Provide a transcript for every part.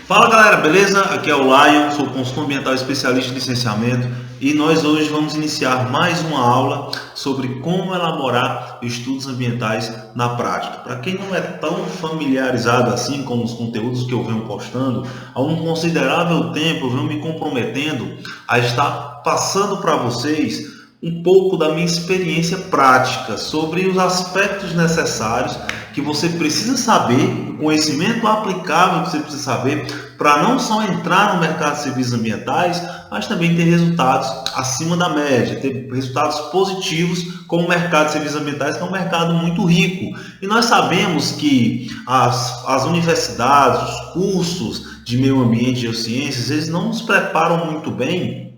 Fala galera, beleza? Aqui é o Lion, sou consultor ambiental especialista em licenciamento e nós hoje vamos iniciar mais uma aula sobre como elaborar estudos ambientais na prática. Para quem não é tão familiarizado assim com os conteúdos que eu venho postando, há um considerável tempo eu venho me comprometendo a estar passando para vocês um pouco da minha experiência prática sobre os aspectos necessários que você precisa saber, o conhecimento aplicável que você precisa saber para não só entrar no mercado de serviços ambientais, mas também ter resultados acima da média, ter resultados positivos com o mercado de serviços ambientais, que é um mercado muito rico. E nós sabemos que as universidades, os cursos de meio ambiente e geociências, eles não nos preparam muito bem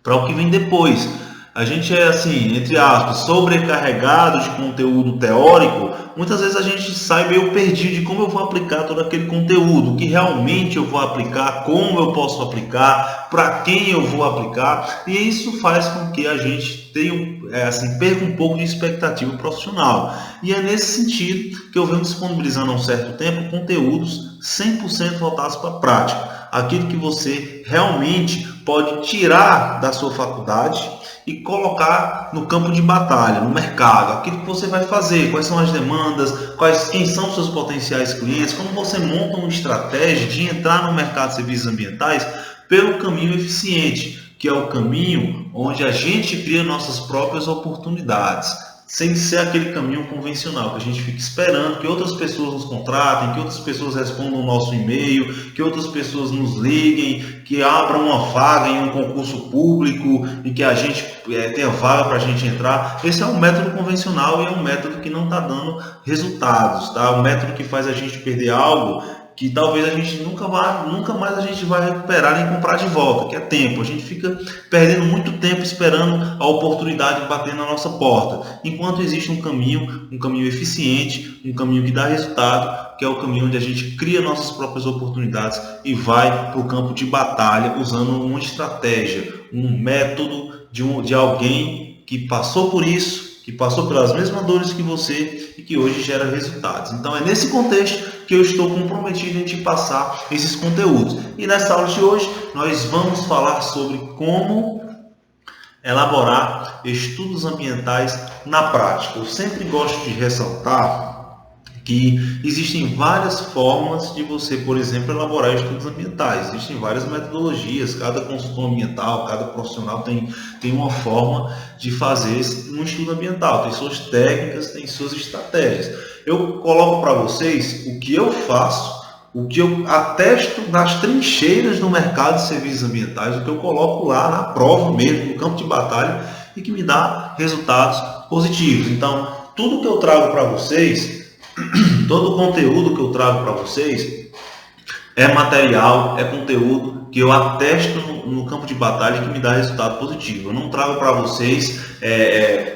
para o que vem depois. A gente é assim, entre aspas, sobrecarregado de conteúdo teórico. Muitas vezes a gente sai meio perdido de como eu vou aplicar todo aquele conteúdo, o que realmente eu vou aplicar, como eu posso aplicar, para quem eu vou aplicar, e isso faz com que a gente tenha, perca um pouco de expectativa profissional. E é nesse sentido que eu venho disponibilizando há um certo tempo conteúdos 100% voltados para a prática, aquilo que você realmente pode tirar da sua faculdade e colocar no campo de batalha, no mercado, aquilo que você vai fazer, quais são as demandas, quem são os seus potenciais clientes, como você monta uma estratégia de entrar no mercado de serviços ambientais pelo caminho eficiente, que é o caminho onde a gente cria nossas próprias oportunidades, sem ser aquele caminho convencional, que a gente fica esperando que outras pessoas nos contratem, que outras pessoas respondam o nosso e-mail, que outras pessoas nos liguem, que abram uma vaga em um concurso público e que a gente tenha vaga para a gente entrar. Esse é um método convencional e é um método que não está dando resultados, tá? Um método que faz a gente perder algo que talvez a gente nunca mais a gente vai recuperar nem comprar de volta, que é tempo. A gente fica perdendo muito tempo esperando a oportunidade bater na nossa porta, enquanto existe um caminho eficiente, um caminho que dá resultado, que é o caminho onde a gente cria nossas próprias oportunidades e vai para o campo de batalha usando uma estratégia, um método de alguém que passou por isso, que passou pelas mesmas dores que você e que hoje gera resultados. Então é nesse contexto que eu estou comprometido em te passar esses conteúdos. E nessa aula de hoje nós vamos falar sobre como elaborar estudos ambientais na prática. Eu sempre gosto de ressaltar que existem várias formas de você, por exemplo, elaborar estudos ambientais. Existem várias metodologias, cada consultor ambiental, cada profissional tem uma forma de fazer um estudo ambiental, tem suas técnicas, tem suas estratégias. Eu coloco para vocês o que eu faço, o que eu atesto nas trincheiras do mercado de serviços ambientais, o que eu coloco lá na prova mesmo, no campo de batalha, e que me dá resultados positivos. Então, tudo que eu trago para vocês, todo o conteúdo que eu trago para vocês é material, é conteúdo que eu atesto no campo de batalha que me dá resultado positivo. Eu não trago para vocês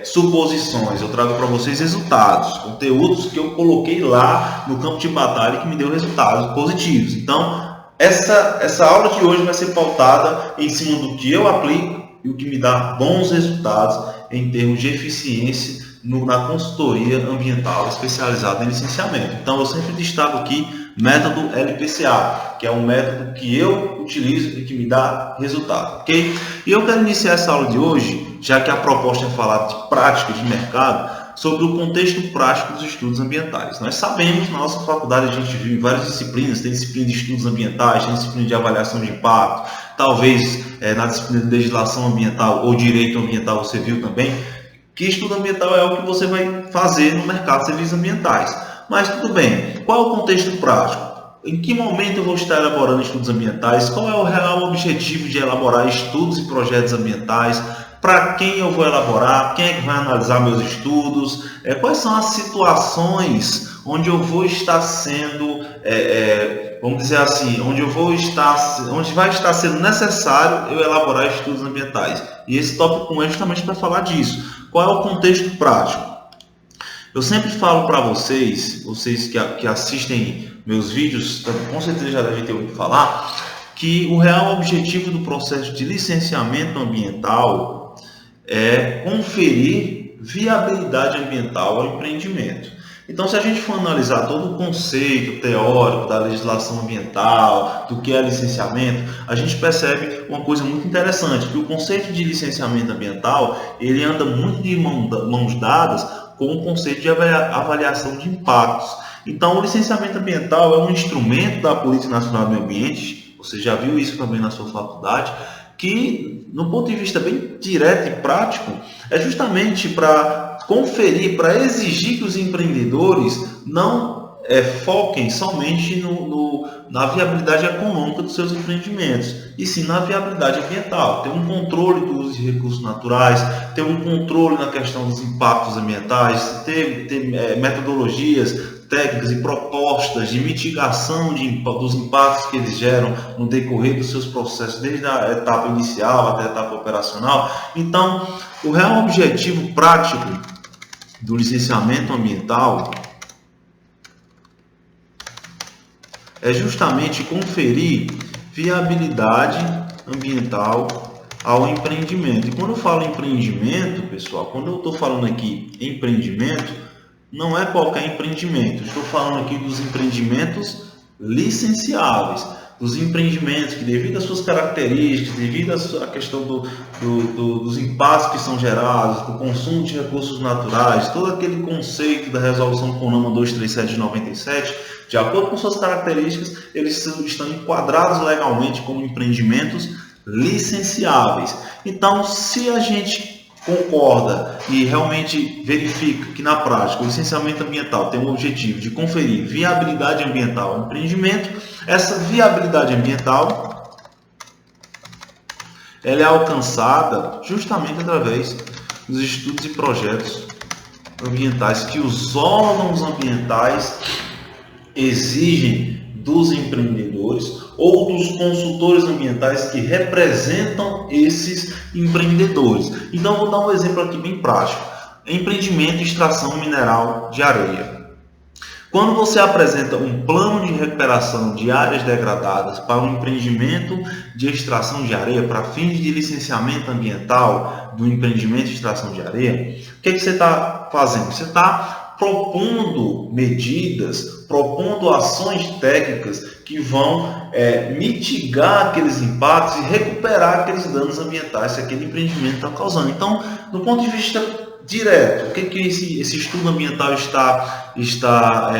suposições, eu trago para vocês resultados, conteúdos que eu coloquei lá no campo de batalha que me deu resultados positivos. Então, essa aula de hoje vai ser pautada em cima do que eu aplico e o que me dá bons resultados em termos de eficiência na consultoria ambiental especializada em licenciamento. Então eu sempre destaco aqui método LPCA, que é um método que eu utilizo e que me dá resultado, ok? E eu quero iniciar essa aula de hoje, já que a proposta é falar de prática de mercado, sobre o contexto prático dos estudos ambientais. Nós sabemos, na nossa faculdade a gente vive várias disciplinas, tem disciplina de estudos ambientais, tem disciplina de avaliação de impacto, talvez na disciplina de legislação ambiental ou direito ambiental você viu também, que estudo ambiental é o que você vai fazer no mercado de serviços ambientais. Mas tudo bem, qual é o contexto prático? Em que momento eu vou estar elaborando estudos ambientais? Qual é o real objetivo de elaborar estudos e projetos ambientais? Para quem eu vou elaborar? Quem é que vai analisar meus estudos? Quais são as situações onde eu vou estar sendo, vamos dizer assim, onde vai estar sendo necessário eu elaborar estudos ambientais? E esse tópico é justamente para falar disso. Qual é o contexto prático? Eu sempre falo para vocês que assistem meus vídeos, com certeza já devem ter ouvido falar, que o real objetivo do processo de licenciamento ambiental é conferir viabilidade ambiental ao empreendimento. Então, se a gente for analisar todo o conceito teórico da legislação ambiental, do que é licenciamento, a gente percebe uma coisa muito interessante, que o conceito de licenciamento ambiental, ele anda muito de mãos dadas com o conceito de avaliação de impactos. Então, o licenciamento ambiental é um instrumento da Política Nacional do Meio Ambiente, você já viu isso também na sua faculdade, que, no ponto de vista bem direto e prático, é justamente para conferir, para exigir que os empreendedores não foquem somente na viabilidade econômica dos seus empreendimentos, e sim na viabilidade ambiental. Ter um controle do uso de recursos naturais, ter um controle na questão dos impactos ambientais, ter metodologias, técnicas e propostas de mitigação dos impactos que eles geram no decorrer dos seus processos, desde a etapa inicial até a etapa operacional. Então, o real objetivo prático do licenciamento ambiental é justamente conferir viabilidade ambiental ao empreendimento. E quando eu falo empreendimento, pessoal, quando eu estou falando aqui empreendimento, não é qualquer empreendimento. Estou falando aqui dos empreendimentos licenciáveis, dos empreendimentos que, devido às suas características, devido à questão dos impactos que são gerados, do consumo de recursos naturais, todo aquele conceito da resolução CONAMA 237 de 97, de acordo com suas características, eles estão enquadrados legalmente como empreendimentos licenciáveis. Então, se a gente concorda e realmente verifica que na prática o licenciamento ambiental tem o objetivo de conferir viabilidade ambiental ao empreendimento, essa viabilidade ambiental ela é alcançada justamente através dos estudos e projetos ambientais que os órgãos ambientais exigem dos empreendedores ou dos consultores ambientais que representam esses empreendedores. Então, vou dar um exemplo aqui bem prático. Empreendimento de extração mineral de areia. Quando você apresenta um plano de recuperação de áreas degradadas para um empreendimento de extração de areia, para fins de licenciamento ambiental do empreendimento de extração de areia, o que você está fazendo? Você está propondo medidas, propondo ações técnicas que vão mitigar aqueles impactos e recuperar aqueles danos ambientais que aquele empreendimento está causando. Então, do ponto de vista direto, o que esse estudo ambiental está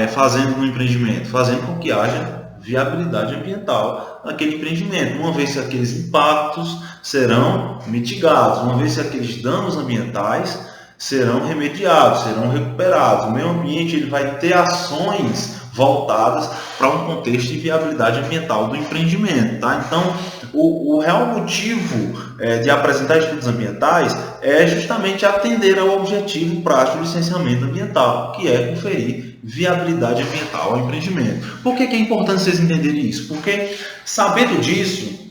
fazendo no empreendimento? Fazendo com que haja viabilidade ambiental naquele empreendimento, uma vez que aqueles impactos serão mitigados, uma vez que aqueles danos ambientais serão remediados, serão recuperados. O meio ambiente ele vai ter ações voltadas para um contexto de viabilidade ambiental do empreendimento. Tá? Então, o real motivo de apresentar estudos ambientais é justamente atender ao objetivo prático do licenciamento ambiental, que é conferir viabilidade ambiental ao empreendimento. Por que é importante vocês entenderem isso? Porque, sabendo disso,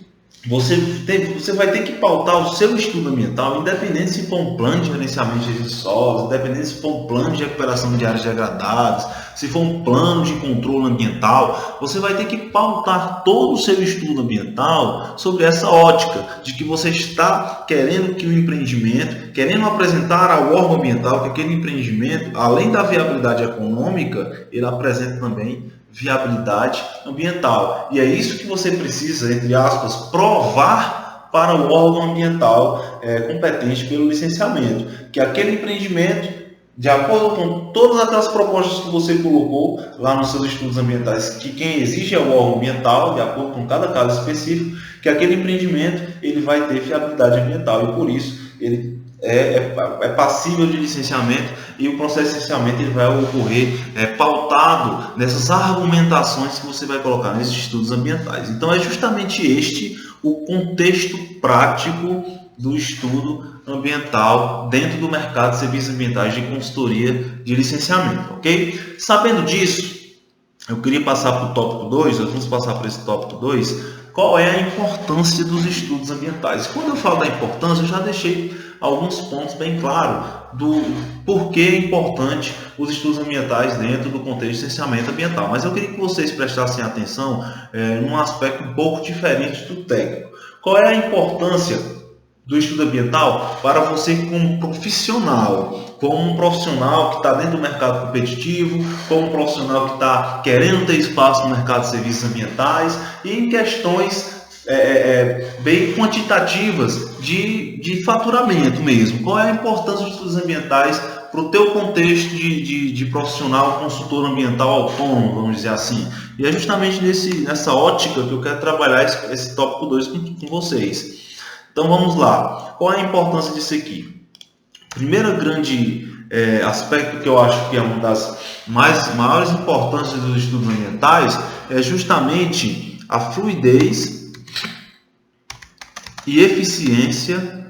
você vai ter que pautar o seu estudo ambiental, independente se for um plano de gerenciamento de solos, independente se for um plano de recuperação de áreas degradadas, se for um plano de controle ambiental, você vai ter que pautar todo o seu estudo ambiental sobre essa ótica de que você está querendo que o empreendimento, querendo apresentar ao órgão ambiental que aquele empreendimento, além da viabilidade econômica, ele apresenta também viabilidade ambiental. E é isso que você precisa, entre aspas, provar para o órgão ambiental competente pelo licenciamento, que aquele empreendimento, de acordo com todas aquelas propostas que você colocou lá nos seus estudos ambientais, que quem exige é o órgão ambiental, de acordo com cada caso específico, que aquele empreendimento ele vai ter viabilidade ambiental e por isso ele é passível de licenciamento e o processo de licenciamento ele vai ocorrer pautado nessas argumentações que você vai colocar nesses estudos ambientais. Então é justamente este o contexto prático do estudo ambiental dentro do mercado de serviços ambientais de consultoria de licenciamento, ok? Sabendo disso, eu queria passar para o tópico 2, nós vamos passar para esse tópico 2, qual é a importância dos estudos ambientais. Quando eu falo da importância, eu já deixei alguns pontos bem claros do porquê é importante os estudos ambientais dentro do contexto de licenciamento ambiental. Mas eu queria que vocês prestassem atenção num aspecto um pouco diferente do técnico. Qual é a importância do estudo ambiental para você como profissional como um profissional que está dentro do mercado competitivo, como um profissional que está querendo ter espaço no mercado de serviços ambientais e em questões bem quantitativas de faturamento mesmo. Qual é a importância dos estudos ambientais para o teu contexto de profissional consultor ambiental autônomo, vamos dizer assim. E é justamente nessa ótica que eu quero trabalhar esse tópico 2 com vocês. Então vamos lá. Qual é a importância disso aqui? Primeiro grande aspecto que eu acho que é uma das maiores importâncias dos estudos ambientais é justamente a fluidez e eficiência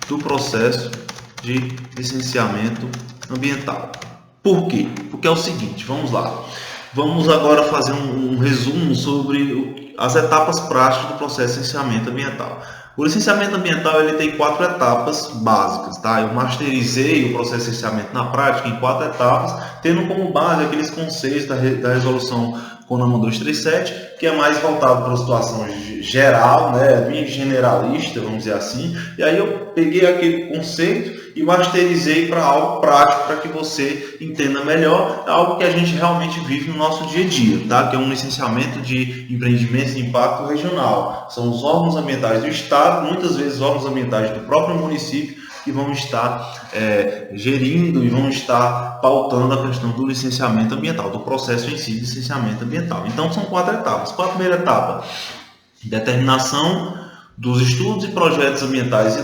do processo de licenciamento ambiental. Por quê? Porque é o seguinte, vamos lá. Vamos agora fazer um resumo sobre as etapas práticas do processo de licenciamento ambiental. O licenciamento ambiental ele tem 4 etapas básicas, tá? Eu masterizei o processo de licenciamento na prática em 4 etapas, tendo como base aqueles conceitos da resolução CONAMA 237, que é mais voltado para a situação geral, né, bem generalista, vamos dizer assim. E aí eu peguei aquele conceito e masterizei para algo prático, para que você entenda melhor, algo que a gente realmente vive no nosso dia a dia, tá? Que é um licenciamento de empreendimentos de impacto regional. São os órgãos ambientais do Estado, muitas vezes órgãos ambientais do próprio município, que vão estar gerindo e vão estar pautando a questão do licenciamento ambiental, do processo em si de licenciamento ambiental. Então são 4 etapas. Qual a primeira etapa? Determinação dos estudos e projetos ambientais e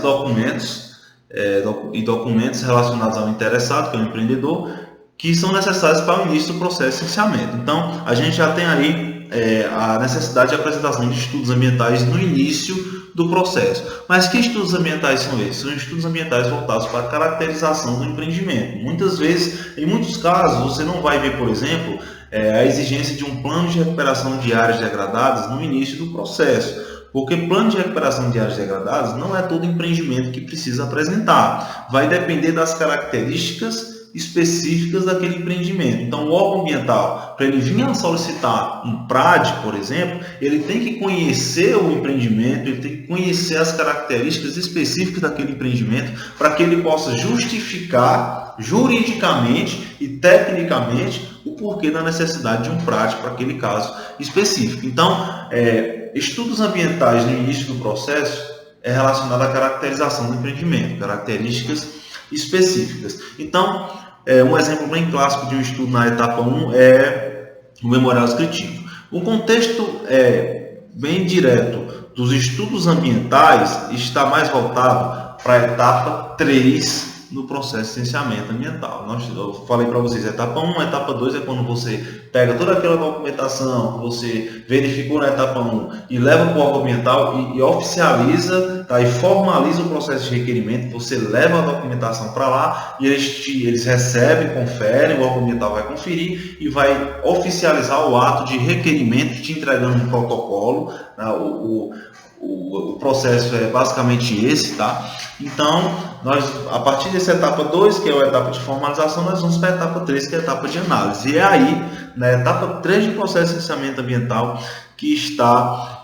documentos relacionados ao interessado, que é o empreendedor, que são necessários para o início do processo de licenciamento. Então a gente já tem aí a necessidade de apresentação de estudos ambientais no início do processo. Mas que estudos ambientais são esses? São estudos ambientais voltados para a caracterização do empreendimento. Muitas vezes, em muitos casos, você não vai ver, por exemplo, a exigência de um plano de recuperação de áreas degradadas no início do processo. Porque plano de recuperação de áreas degradadas não é todo empreendimento que precisa apresentar. Vai depender das características específicas daquele empreendimento. Então, o órgão ambiental, para ele vir a solicitar um PRAD, por exemplo, ele tem que conhecer o empreendimento, ele tem que conhecer as características específicas daquele empreendimento para que ele possa justificar juridicamente e tecnicamente o porquê da necessidade de um PRAD para aquele caso específico. Então, estudos ambientais no início do processo é relacionado à caracterização do empreendimento, características específicas. Então, um exemplo bem clássico de um estudo na etapa 1 é o memorial descritivo. O contexto bem direto dos estudos ambientais está mais voltado para a etapa 3 no processo de licenciamento ambiental. Eu falei para vocês, etapa 1, etapa 2 é quando você pega toda aquela documentação que você verificou na etapa 1 e leva para o órgão ambiental e oficializa, tá? E formaliza o processo de requerimento, você leva a documentação para lá e eles recebem, conferem, o órgão ambiental vai conferir e vai oficializar o ato de requerimento, te entregando um protocolo, tá? O processo é basicamente esse, tá? Então, a partir dessa etapa 2, que é a etapa de formalização, nós vamos para a etapa 3, que é a etapa de análise. E é aí, na etapa 3 do processo de licenciamento ambiental, que está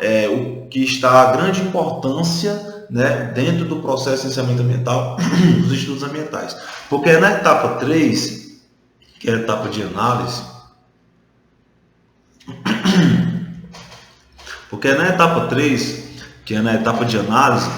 a grande importância, né, dentro do processo de licenciamento ambiental dos estudos ambientais. Porque é na etapa 3, que é a etapa de análise, porque é na etapa 3, que é na etapa de análise,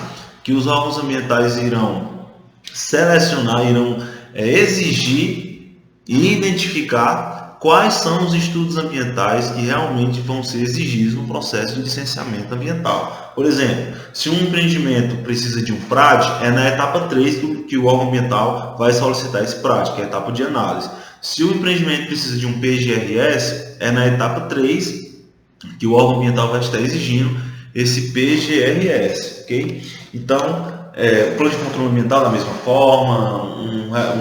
que os órgãos ambientais irão selecionar, irão exigir e identificar quais são os estudos ambientais que realmente vão ser exigidos no processo de licenciamento ambiental. Por exemplo, se um empreendimento precisa de um PRAD, é na etapa 3 que o órgão ambiental vai solicitar esse PRAD, que é a etapa de análise. Se o empreendimento precisa de um PGRS, é na etapa 3 que o órgão ambiental vai estar exigindo esse PGRS, ok? Então, plano de controle ambiental da mesma forma,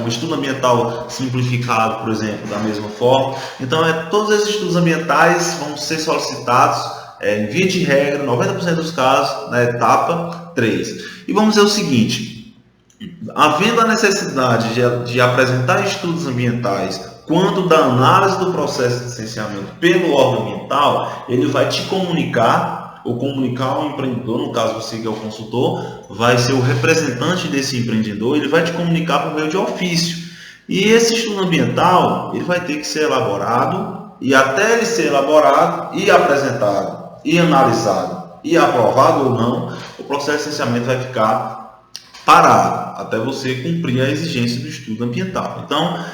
um estudo ambiental simplificado, por exemplo, da mesma forma. Então, todos esses estudos ambientais vão ser solicitados, em via de regra, 90% dos casos, na etapa 3. E vamos dizer o seguinte, havendo a necessidade de apresentar estudos ambientais quanto da análise do processo de licenciamento pelo órgão ambiental, ele vai te comunicar ou comunicar ao empreendedor, no caso você que é o consultor, vai ser o representante desse empreendedor, ele vai te comunicar por meio de ofício. E esse estudo ambiental, ele vai ter que ser elaborado, e até ele ser elaborado e apresentado, e analisado, e aprovado ou não, o processo de licenciamento vai ficar parado, até você cumprir a exigência do estudo ambiental. Então,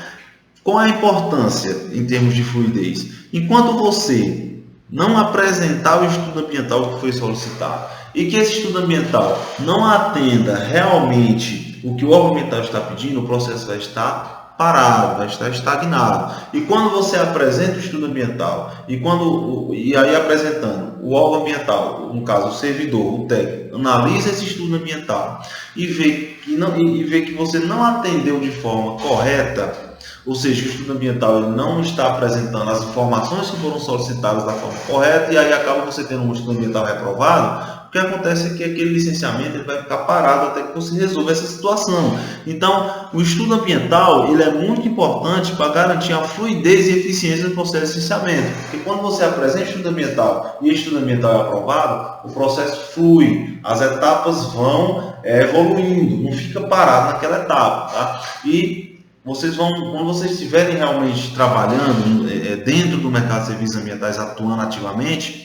qual é a importância em termos de fluidez? Enquanto você não apresentar o estudo ambiental que foi solicitado e que esse estudo ambiental não atenda realmente o que o órgão ambiental está pedindo, o processo vai estar parado, vai estar estagnado. E quando você apresenta o estudo ambiental e aí apresentando o órgão ambiental, no caso o servidor, o técnico, analisa esse estudo ambiental e vê que você não atendeu de forma correta, ou seja, o estudo ambiental ele não está apresentando as informações que foram solicitadas da forma correta, e aí acaba você tendo um estudo ambiental reprovado. O que acontece é que aquele licenciamento ele vai ficar parado até que você resolva essa situação. Então, o estudo ambiental ele é muito importante para garantir a fluidez e eficiência do processo de licenciamento. Porque quando você apresenta o estudo ambiental e o estudo ambiental é aprovado, o processo flui, as etapas vão evoluindo, não fica parado naquela etapa. Tá? E quando vocês estiverem realmente trabalhando dentro do mercado de serviços ambientais, atuando ativamente,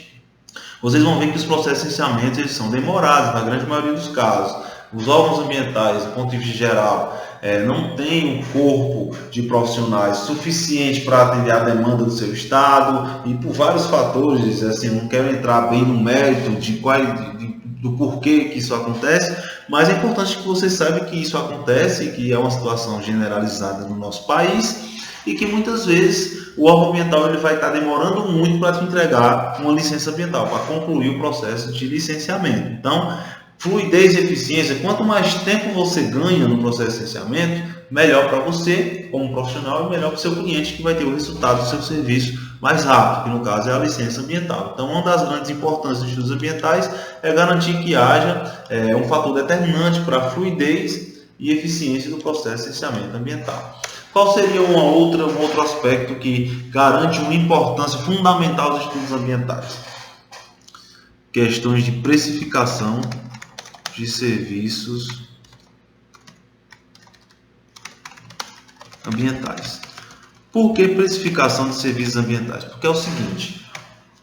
vocês vão ver que os processos de licenciamento eles são demorados, na grande maioria dos casos. Os órgãos ambientais, do ponto de vista geral, não têm um corpo de profissionais suficiente para atender a demanda do seu estado, e por vários fatores, assim, não quero entrar bem no mérito do porquê que isso acontece, mas é importante que você saiba que isso acontece, que é uma situação generalizada no nosso país, e que muitas vezes o órgão ambiental ele vai estar demorando muito para te entregar uma licença ambiental, para concluir o processo de licenciamento. Então, fluidez e eficiência, quanto mais tempo você ganha no processo de licenciamento, melhor para você como profissional e melhor para o seu cliente, que vai ter o resultado do seu serviço mais rápido, que no caso é a licença ambiental. Então, uma das grandes importâncias dos estudos ambientais é garantir que haja um fator determinante para a fluidez e eficiência do processo de licenciamento ambiental. Qual seria um outro aspecto que garante uma importância fundamental dos estudos ambientais? Questões de precificação de serviços ambientais. Por que precificação de serviços ambientais? Porque é o seguinte,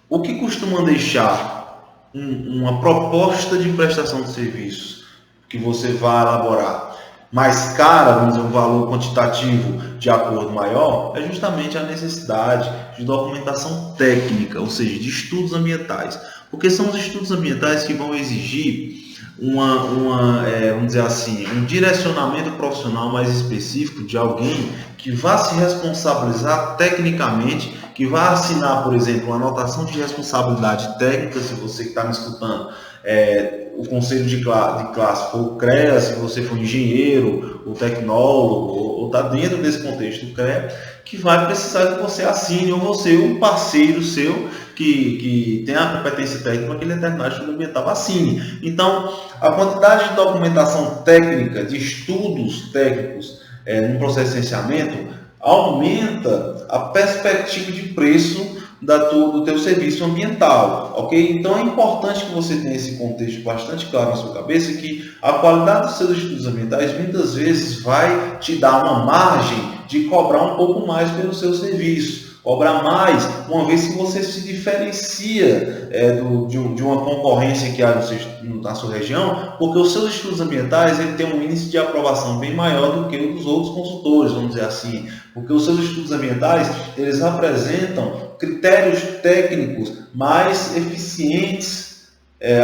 o que costuma deixar uma proposta de prestação de serviços que você vai elaborar mais cara, vamos dizer, um valor quantitativo de acordo maior, é justamente a necessidade de documentação técnica, ou seja, de estudos ambientais. Porque são os estudos ambientais que vão exigir vamos dizer assim, um direcionamento profissional mais específico de alguém que vá se responsabilizar tecnicamente, que vá assinar, por exemplo, uma anotação de responsabilidade técnica, se você que está me escutando, o conselho de classe for o CREA, se você for engenheiro, ou tecnólogo, ou está dentro desse contexto do CREA, que vai precisar que você assine, ou você, um parceiro seu, que tem a competência técnica para aquele determinado estudo ambiental, assine. Então, a quantidade de documentação técnica, de estudos técnicos no processo de licenciamento, aumenta a perspectiva de preço do teu serviço ambiental, ok? Então é importante que você tenha esse contexto bastante claro na sua cabeça, que a qualidade dos seus estudos ambientais muitas vezes vai te dar uma margem de cobrar um pouco mais pelo seu serviço. Cobrar mais, uma vez que você se diferencia de uma concorrência que há na sua região, porque os seus estudos ambientais ele tem um índice de aprovação bem maior do que o dos outros consultores, vamos dizer assim, porque os seus estudos ambientais eles apresentam critérios técnicos mais eficientes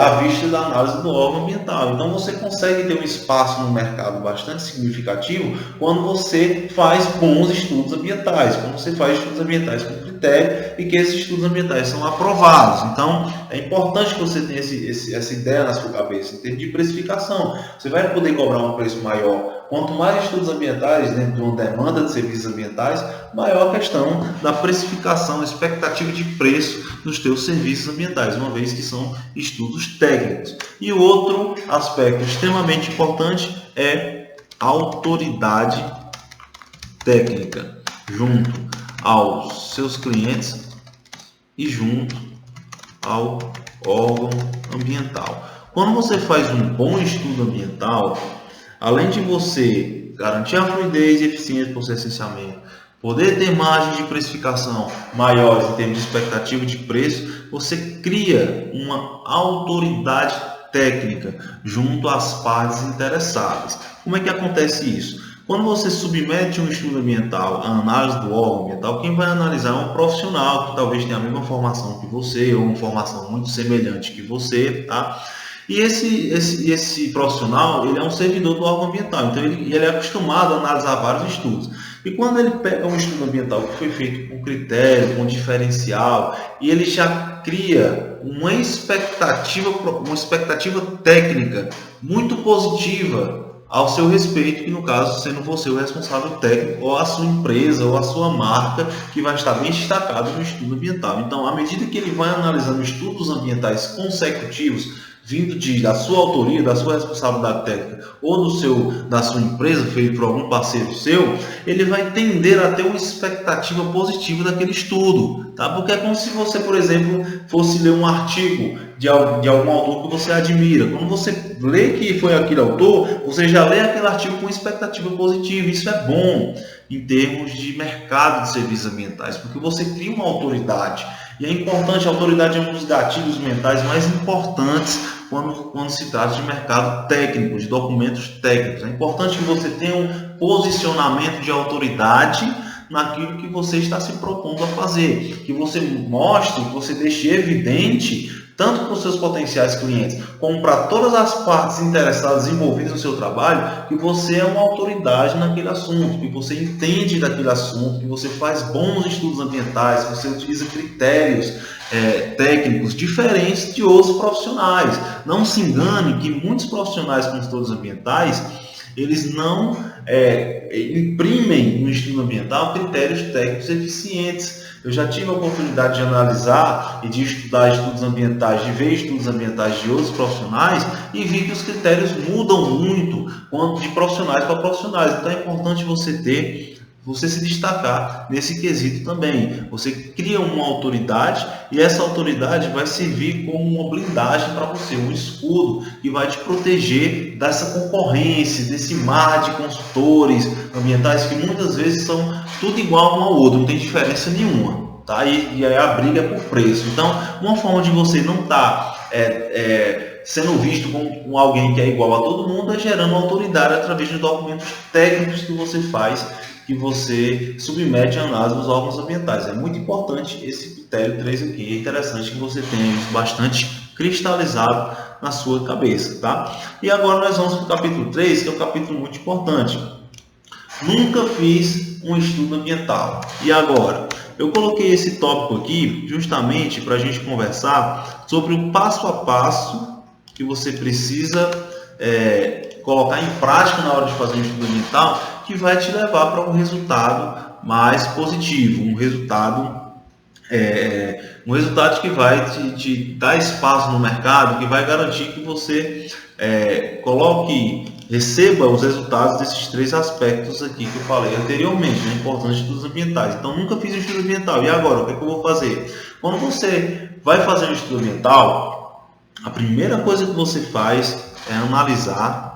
à vista da análise do órgão ambiental. Então você consegue ter um espaço no mercado bastante significativo quando você faz bons estudos ambientais, quando você faz estudos ambientais com critério e que esses estudos ambientais são aprovados. Então é importante que você tenha essa ideia na sua cabeça, em termos de precificação. Você vai poder cobrar um preço maior. Quanto mais estudos ambientais dentro de uma demanda de serviços ambientais, maior a questão da precificação, a expectativa de preço dos teus serviços ambientais, uma vez que são estudos técnicos. E o outro aspecto extremamente importante é a autoridade técnica, junto aos seus clientes e junto ao órgão ambiental. Quando você faz um bom estudo ambiental, além de você garantir a fluidez e eficiência do processo de licenciamento, poder ter margens de precificação maiores em termos de expectativa de preço, você cria uma autoridade técnica junto às partes interessadas. Como é que acontece isso? Quando você submete um estudo ambiental, a análise do órgão ambiental, quem vai analisar é um profissional que talvez tenha a mesma formação que você ou uma formação muito semelhante que você, tá? E esse profissional, ele é um servidor do órgão ambiental, então ele é acostumado a analisar vários estudos. E quando ele pega um estudo ambiental que foi feito com critério, com diferencial, e ele já cria uma expectativa técnica muito positiva ao seu respeito, que no caso sendo você o responsável técnico, ou a sua empresa, ou a sua marca, que vai estar bem destacado no estudo ambiental. Então, à medida que ele vai analisando estudos ambientais consecutivos, vindo da sua autoria, da sua responsabilidade técnica ou da sua empresa, feito por algum parceiro seu, ele vai tender a ter uma expectativa positiva daquele estudo, tá? Porque é como se você, por exemplo, fosse ler um artigo de algum autor que você admira. Quando você lê que foi aquele autor, você já lê aquele artigo com expectativa positiva. Isso é bom em termos de mercado de serviços ambientais, porque você cria uma autoridade. E é importante, a autoridade é um dos gatilhos mentais mais importantes quando se trata de mercado técnico, de documentos técnicos. É importante que você tenha um posicionamento de autoridade naquilo que você está se propondo a fazer, que você mostre, que você deixe evidente, tanto para os seus potenciais clientes, como para todas as partes interessadas envolvidas no seu trabalho, que você é uma autoridade naquele assunto, que você entende daquele assunto, que você faz bons estudos ambientais, que você utiliza critérios técnicos diferentes de outros profissionais. Não se engane que muitos profissionais consultores ambientais, eles não imprimem no estudo ambiental critérios técnicos eficientes. Eu já tive a oportunidade de analisar e de estudar estudos ambientais, de ver estudos ambientais de outros profissionais e vi que os critérios mudam muito de profissionais para profissionais. Então é importante você se destacar nesse quesito também. Você cria uma autoridade e essa autoridade vai servir como uma blindagem para você, um escudo que vai te proteger dessa concorrência, desse mar de consultores ambientais que muitas vezes são tudo igual um ao outro, não tem diferença nenhuma, tá? E aí a briga é por preço. Então, uma forma de você não estar sendo visto como alguém que é igual a todo mundo é gerando autoridade através de documentos técnicos que você faz, que você submete à análise dos órgãos ambientais. É muito importante esse critério 3 aqui. É interessante que você tenha isso bastante cristalizado na sua cabeça, tá? E agora nós vamos para o capítulo 3, que é um capítulo muito importante. Nunca fiz um estudo ambiental. E agora? Eu coloquei esse tópico aqui justamente para a gente conversar sobre o passo a passo que você precisa colocar em prática na hora de fazer um estudo ambiental, que vai te levar para um resultado mais positivo, um resultado que vai te dar espaço no mercado, que vai garantir que você receba os resultados desses 3 aspectos aqui que eu falei anteriormente, né? Importante de estudos ambientais. Então, nunca fiz um estudo ambiental. E agora, o que eu vou fazer? Quando você vai fazer um estudo ambiental, a primeira coisa que você faz é analisar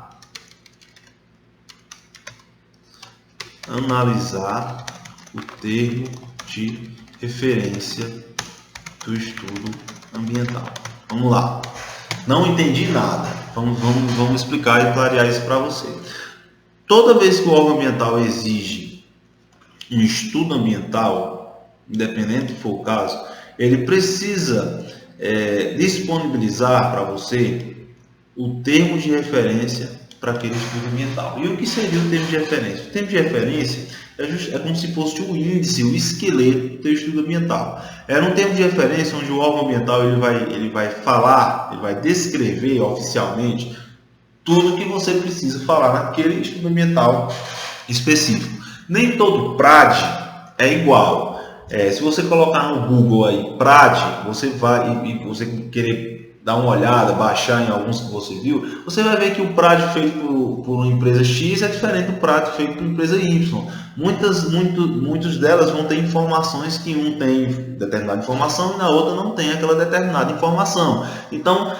o termo de referência do estudo ambiental. Vamos lá. Não entendi nada. Vamos explicar e clarear isso para você. Toda vez que o órgão ambiental exige um estudo ambiental, independente do que for o caso, ele precisa disponibilizar para você o termo de referência para aquele estudo ambiental. E o que seria o termo de referência? O termo de referência é como se fosse o índice, o esqueleto do teu estudo ambiental. Era um termo de referência onde o órgão ambiental ele vai falar, ele vai descrever oficialmente tudo o que você precisa falar naquele estudo ambiental específico. Nem todo PRAD é igual. Se você colocar no Google aí PRAD, você vai e você querer dar uma olhada, baixar em alguns que você viu, você vai ver que o PRAD feito por uma empresa X é diferente do PRAD feito por uma empresa Y. Muitos delas vão ter informações que um tem determinada informação e na outra não tem aquela determinada informação. Então,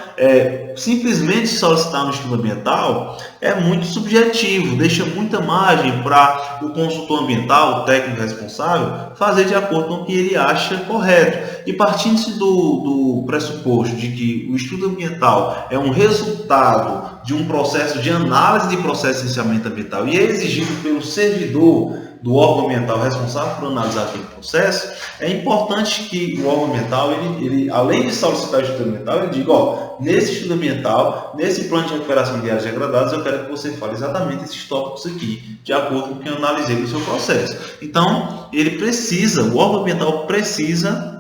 simplesmente solicitar um estudo ambiental é muito subjetivo, deixa muita margem para o consultor ambiental, o técnico responsável, fazer de acordo com o que ele acha correto. E partindo-se do pressuposto de que o estudo ambiental é um resultado de um processo de análise de processo de licenciamento ambiental e é exigido pelo servidor do órgão ambiental responsável por analisar aquele processo, é importante que o órgão ambiental, ele além de solicitar o estudo ambiental, ele diga, nesse estudo ambiental, nesse plano de recuperação de áreas degradadas, eu quero que você fale exatamente esses tópicos aqui, de acordo com o que eu analisei no seu processo. Então, o órgão ambiental precisa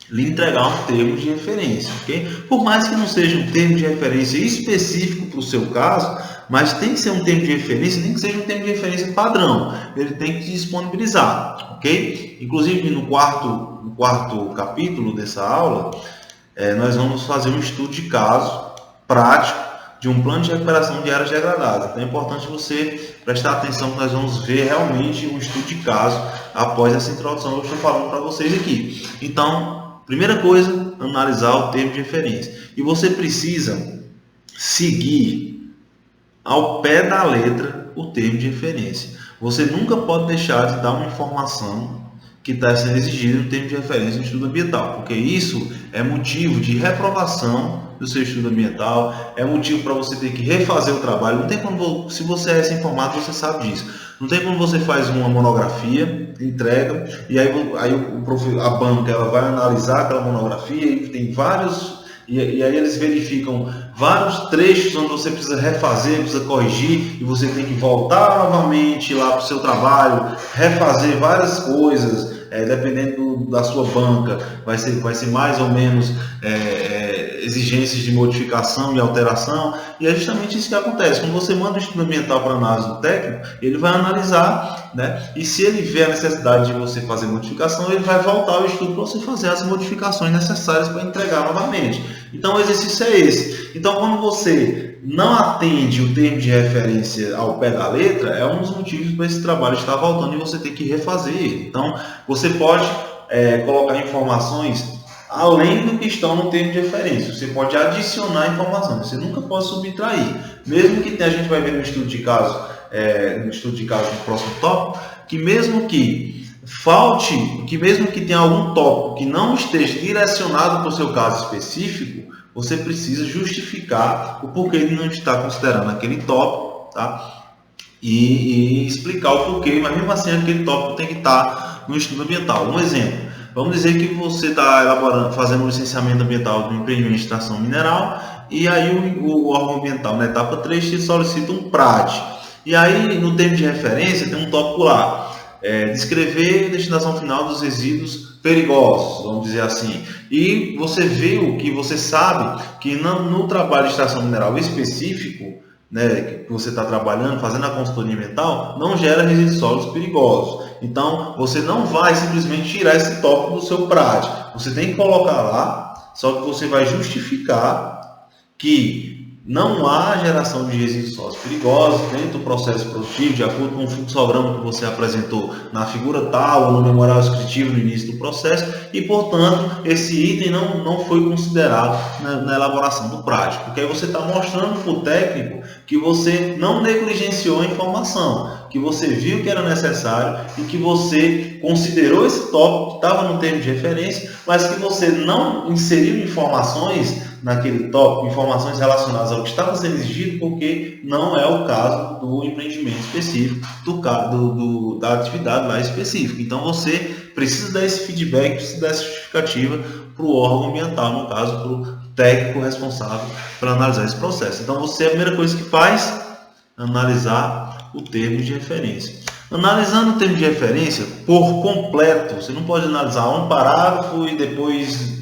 lhe entregar um termo de referência, ok? Por mais que não seja um termo de referência específico para o seu caso, mas tem que ser um termo de referência, nem que seja um termo de referência padrão, ele tem que disponibilizar, ok? Inclusive no quarto capítulo dessa aula, nós vamos fazer um estudo de caso prático de um plano de recuperação de áreas degradadas. Então é importante você prestar atenção que nós vamos ver realmente um estudo de caso após essa introdução que eu estou falando para vocês aqui. Então, primeira coisa, analisar o termo de referência. E você precisa seguir ao pé da letra o termo de referência. Você nunca pode deixar de dar uma informação que está sendo exigida no termo de referência no estudo ambiental, porque isso é motivo de reprovação do seu estudo ambiental, é motivo para você ter que refazer o trabalho. Não tem como, se você é recém-formado, você sabe disso. Não tem como você faz uma monografia, entrega, e aí a banca ela vai analisar aquela monografia e tem vários, e aí eles verificam vários trechos onde você precisa refazer, precisa corrigir, e você tem que voltar novamente lá para o seu trabalho, refazer várias coisas, dependendo da sua banca, vai ser mais ou menos exigências de modificação e alteração, e é justamente isso que acontece. Quando você manda o estudo ambiental para análise do técnico, ele vai analisar, né? E se ele vê a necessidade de você fazer modificação, ele vai voltar ao estudo para você fazer as modificações necessárias para entregar novamente. Então o exercício é esse. Então quando você não atende o termo de referência ao pé da letra, é um dos motivos para esse trabalho estar voltando e você ter que refazer ele. Então você pode colocar informações além do que estão no termo de referência. Você pode adicionar informação, você nunca pode subtrair. Mesmo que a gente vai ver no estudo de caso, no próximo tópico, que mesmo que mesmo que tenha algum tópico que não esteja direcionado para o seu caso específico, você precisa justificar o porquê ele não está considerando aquele tópico, tá? E explicar o porquê, mas mesmo assim aquele tópico tem que estar no estudo ambiental. Um exemplo. Vamos dizer que você está fazendo um licenciamento ambiental do empreendimento de extração mineral e aí o órgão ambiental, na etapa 3, te solicita um PRAD. E aí, no termo de referência, tem um tópico lá, descrever a destinação final dos resíduos perigosos, vamos dizer assim. E você viu que você sabe que no trabalho de extração mineral específico, né, que você está trabalhando, fazendo a consultoria ambiental, não gera resíduos sólidos perigosos. Então, você não vai simplesmente tirar esse tópico do seu PRAD. Você tem que colocar lá, só que você vai justificar que não há geração de resíduos sólidos perigosos dentro do processo produtivo, de acordo com o fluxograma que você apresentou na figura tal ou no memorial descritivo no início do processo, e, portanto, esse item não foi considerado na elaboração do PRAD, porque aí você está mostrando para o técnico que você não negligenciou a informação, que você viu que era necessário e que você considerou esse tópico que estava no termo de referência, mas que você não inseriu informações naquele tópico, informações relacionadas ao que estava sendo exigido, porque não é o caso do empreendimento específico, da atividade lá específica. Então você precisa dar esse feedback, precisa dar essa justificativa para o órgão ambiental, no caso, para o técnico responsável para analisar esse processo. Então você, a primeira coisa que faz, analisar o termo de referência. Analisando o termo de referência por completo, você não pode analisar um parágrafo e depois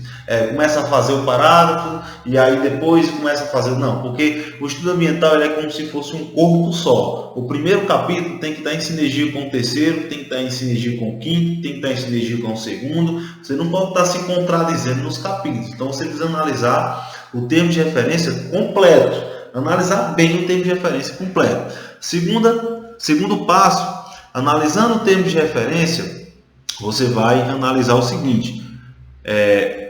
começa a fazer o parágrafo e aí depois começa a fazer... Não, porque o estudo ambiental ele é como se fosse um corpo só. O primeiro capítulo tem que estar em sinergia com o terceiro, tem que estar em sinergia com o quinto, tem que estar em sinergia com o segundo. Você não pode estar se contradizendo nos capítulos. Então você precisa analisar o termo de referência completo. Analisar bem o termo de referência completo. Segundo passo, Analisando termos de referência, você vai analisar o seguinte: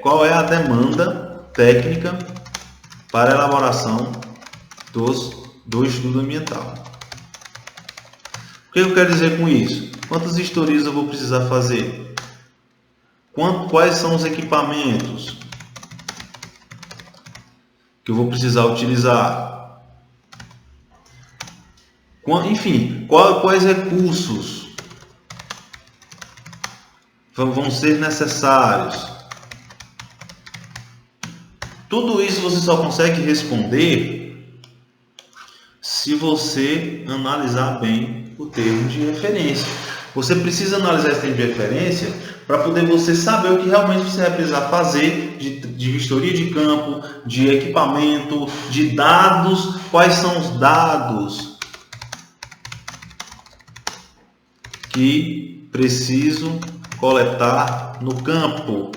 qual é a demanda técnica para a elaboração do estudo ambiental. O que eu quero dizer com isso? Quantas vistorias eu vou precisar fazer? Quais são os equipamentos que eu vou precisar utilizar? Enfim, quais recursos vão ser necessários? Tudo isso você só consegue responder se você analisar bem o termo de referência. Você precisa analisar esse termo de referência para poder você saber o que realmente você vai precisar fazer de vistoria de campo, de equipamento, de dados. Quais são os dados que preciso coletar no campo?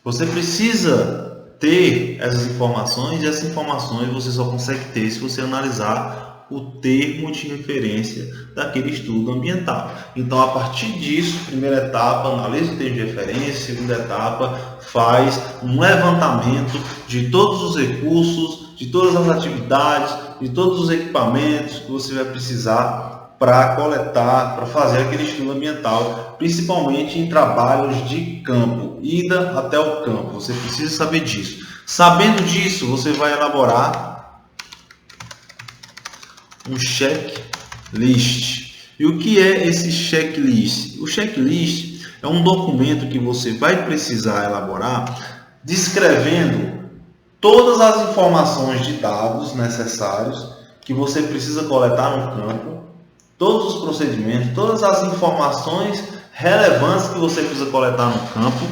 Você precisa ter essas informações, e essas informações você só consegue ter se você analisar o termo de referência daquele estudo ambiental. Então, a partir disso, primeira etapa, analisa o termo de referência. Segunda etapa, faz um levantamento de todos os recursos, de todas as atividades, de todos os equipamentos que você vai precisar para coletar, para fazer aquele estudo ambiental, principalmente em trabalhos de campo, ida até o campo. Você precisa saber disso. Sabendo disso, você vai elaborar um checklist. E o que é esse checklist? O checklist é um documento que você vai precisar elaborar descrevendo todas as informações de dados necessários que você precisa coletar no campo, todos os procedimentos, todas as informações relevantes que você precisa coletar no campo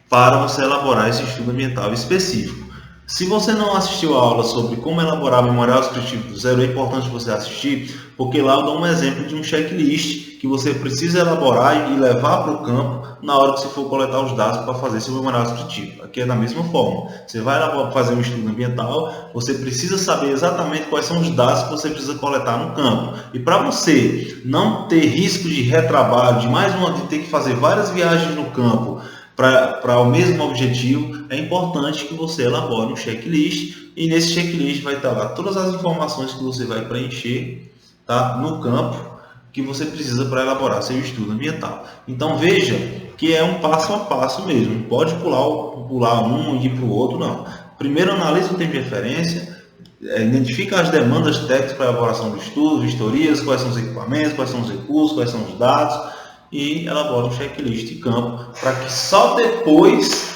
para você elaborar esse estudo ambiental específico. Se você não assistiu a aula sobre como elaborar memorial descritivo do zero, é importante você assistir, porque lá eu dou um exemplo de um checklist que você precisa elaborar e levar para o campo na hora que você for coletar os dados para fazer seu memorial descritivo. Aqui é da mesma forma. Você vai fazer um estudo ambiental, você precisa saber exatamente quais são os dados que você precisa coletar no campo. E para você não ter risco de retrabalho, de ter que fazer várias viagens no campo, para o mesmo objetivo, é importante que você elabore um checklist, e nesse checklist vai estar lá todas as informações que você vai preencher, tá, no campo que você precisa para elaborar seu estudo ambiental. Então veja que é um passo a passo mesmo, não pode pular um e ir para o outro, não. Primeiro analisa o tempo de referência, identifica as demandas técnicas para a elaboração do estudo, vistorias, quais são os equipamentos, quais são os recursos, quais são os dados, e elabora um checklist de campo para que só depois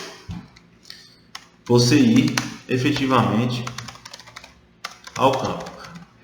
você ir efetivamente ao campo.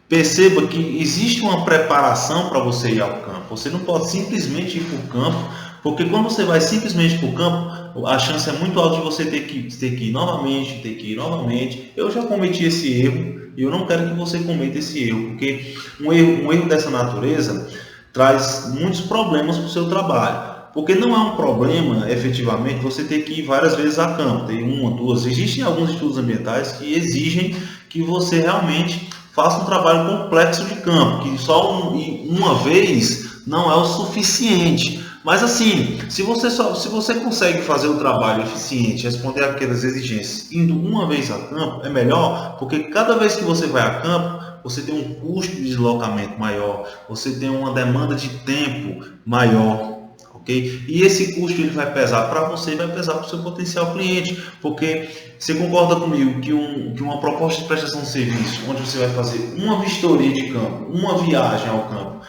Perceba que existe uma preparação para você ir ao campo. Você não pode simplesmente ir para o campo, porque quando você vai simplesmente para o campo, a chance é muito alta de você ter que ir novamente. Eu já cometi esse erro e eu não quero que você cometa esse erro, porque um erro dessa natureza traz muitos problemas para o seu trabalho, porque não é um problema efetivamente você ter que ir várias vezes a campo, tem uma, duas. Existem alguns estudos ambientais que exigem que você realmente faça um trabalho complexo de campo, que só uma vez não é o suficiente. Mas assim, se você consegue fazer o trabalho eficiente, responder aquelas exigências indo uma vez a campo, é melhor, porque cada vez que você vai a campo, você tem um custo de deslocamento maior, você tem uma demanda de tempo maior, ok? E esse custo ele vai pesar para você e vai pesar para o seu potencial cliente, porque você concorda comigo que uma proposta de prestação de serviço, onde você vai fazer uma vistoria de campo, uma viagem ao campo,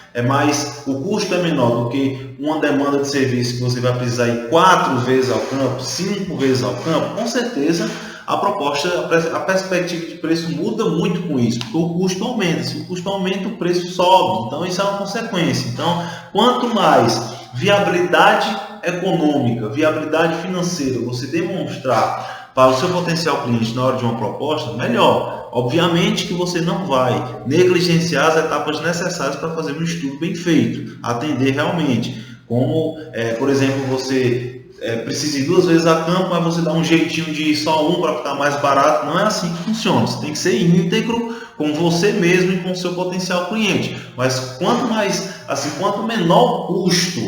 o custo é menor do que uma demanda de serviço que você vai precisar ir 4 vezes ao campo, 5 vezes ao campo, com certeza a perspectiva de preço muda muito com isso, porque o custo aumenta. Se o custo aumenta, o preço sobe. Então, isso é uma consequência. Então, quanto mais viabilidade econômica, viabilidade financeira você demonstrar para o seu potencial cliente na hora de uma proposta, melhor. Obviamente que você não vai negligenciar as etapas necessárias para fazer um estudo bem feito, atender realmente. Como, por exemplo, você precisa ir 2 vezes a campo, mas você dá um jeitinho de ir só um para ficar mais barato. Não é assim que funciona. Você tem que ser íntegro com você mesmo e com o seu potencial cliente. Mas quanto mais, assim, quanto menor o custo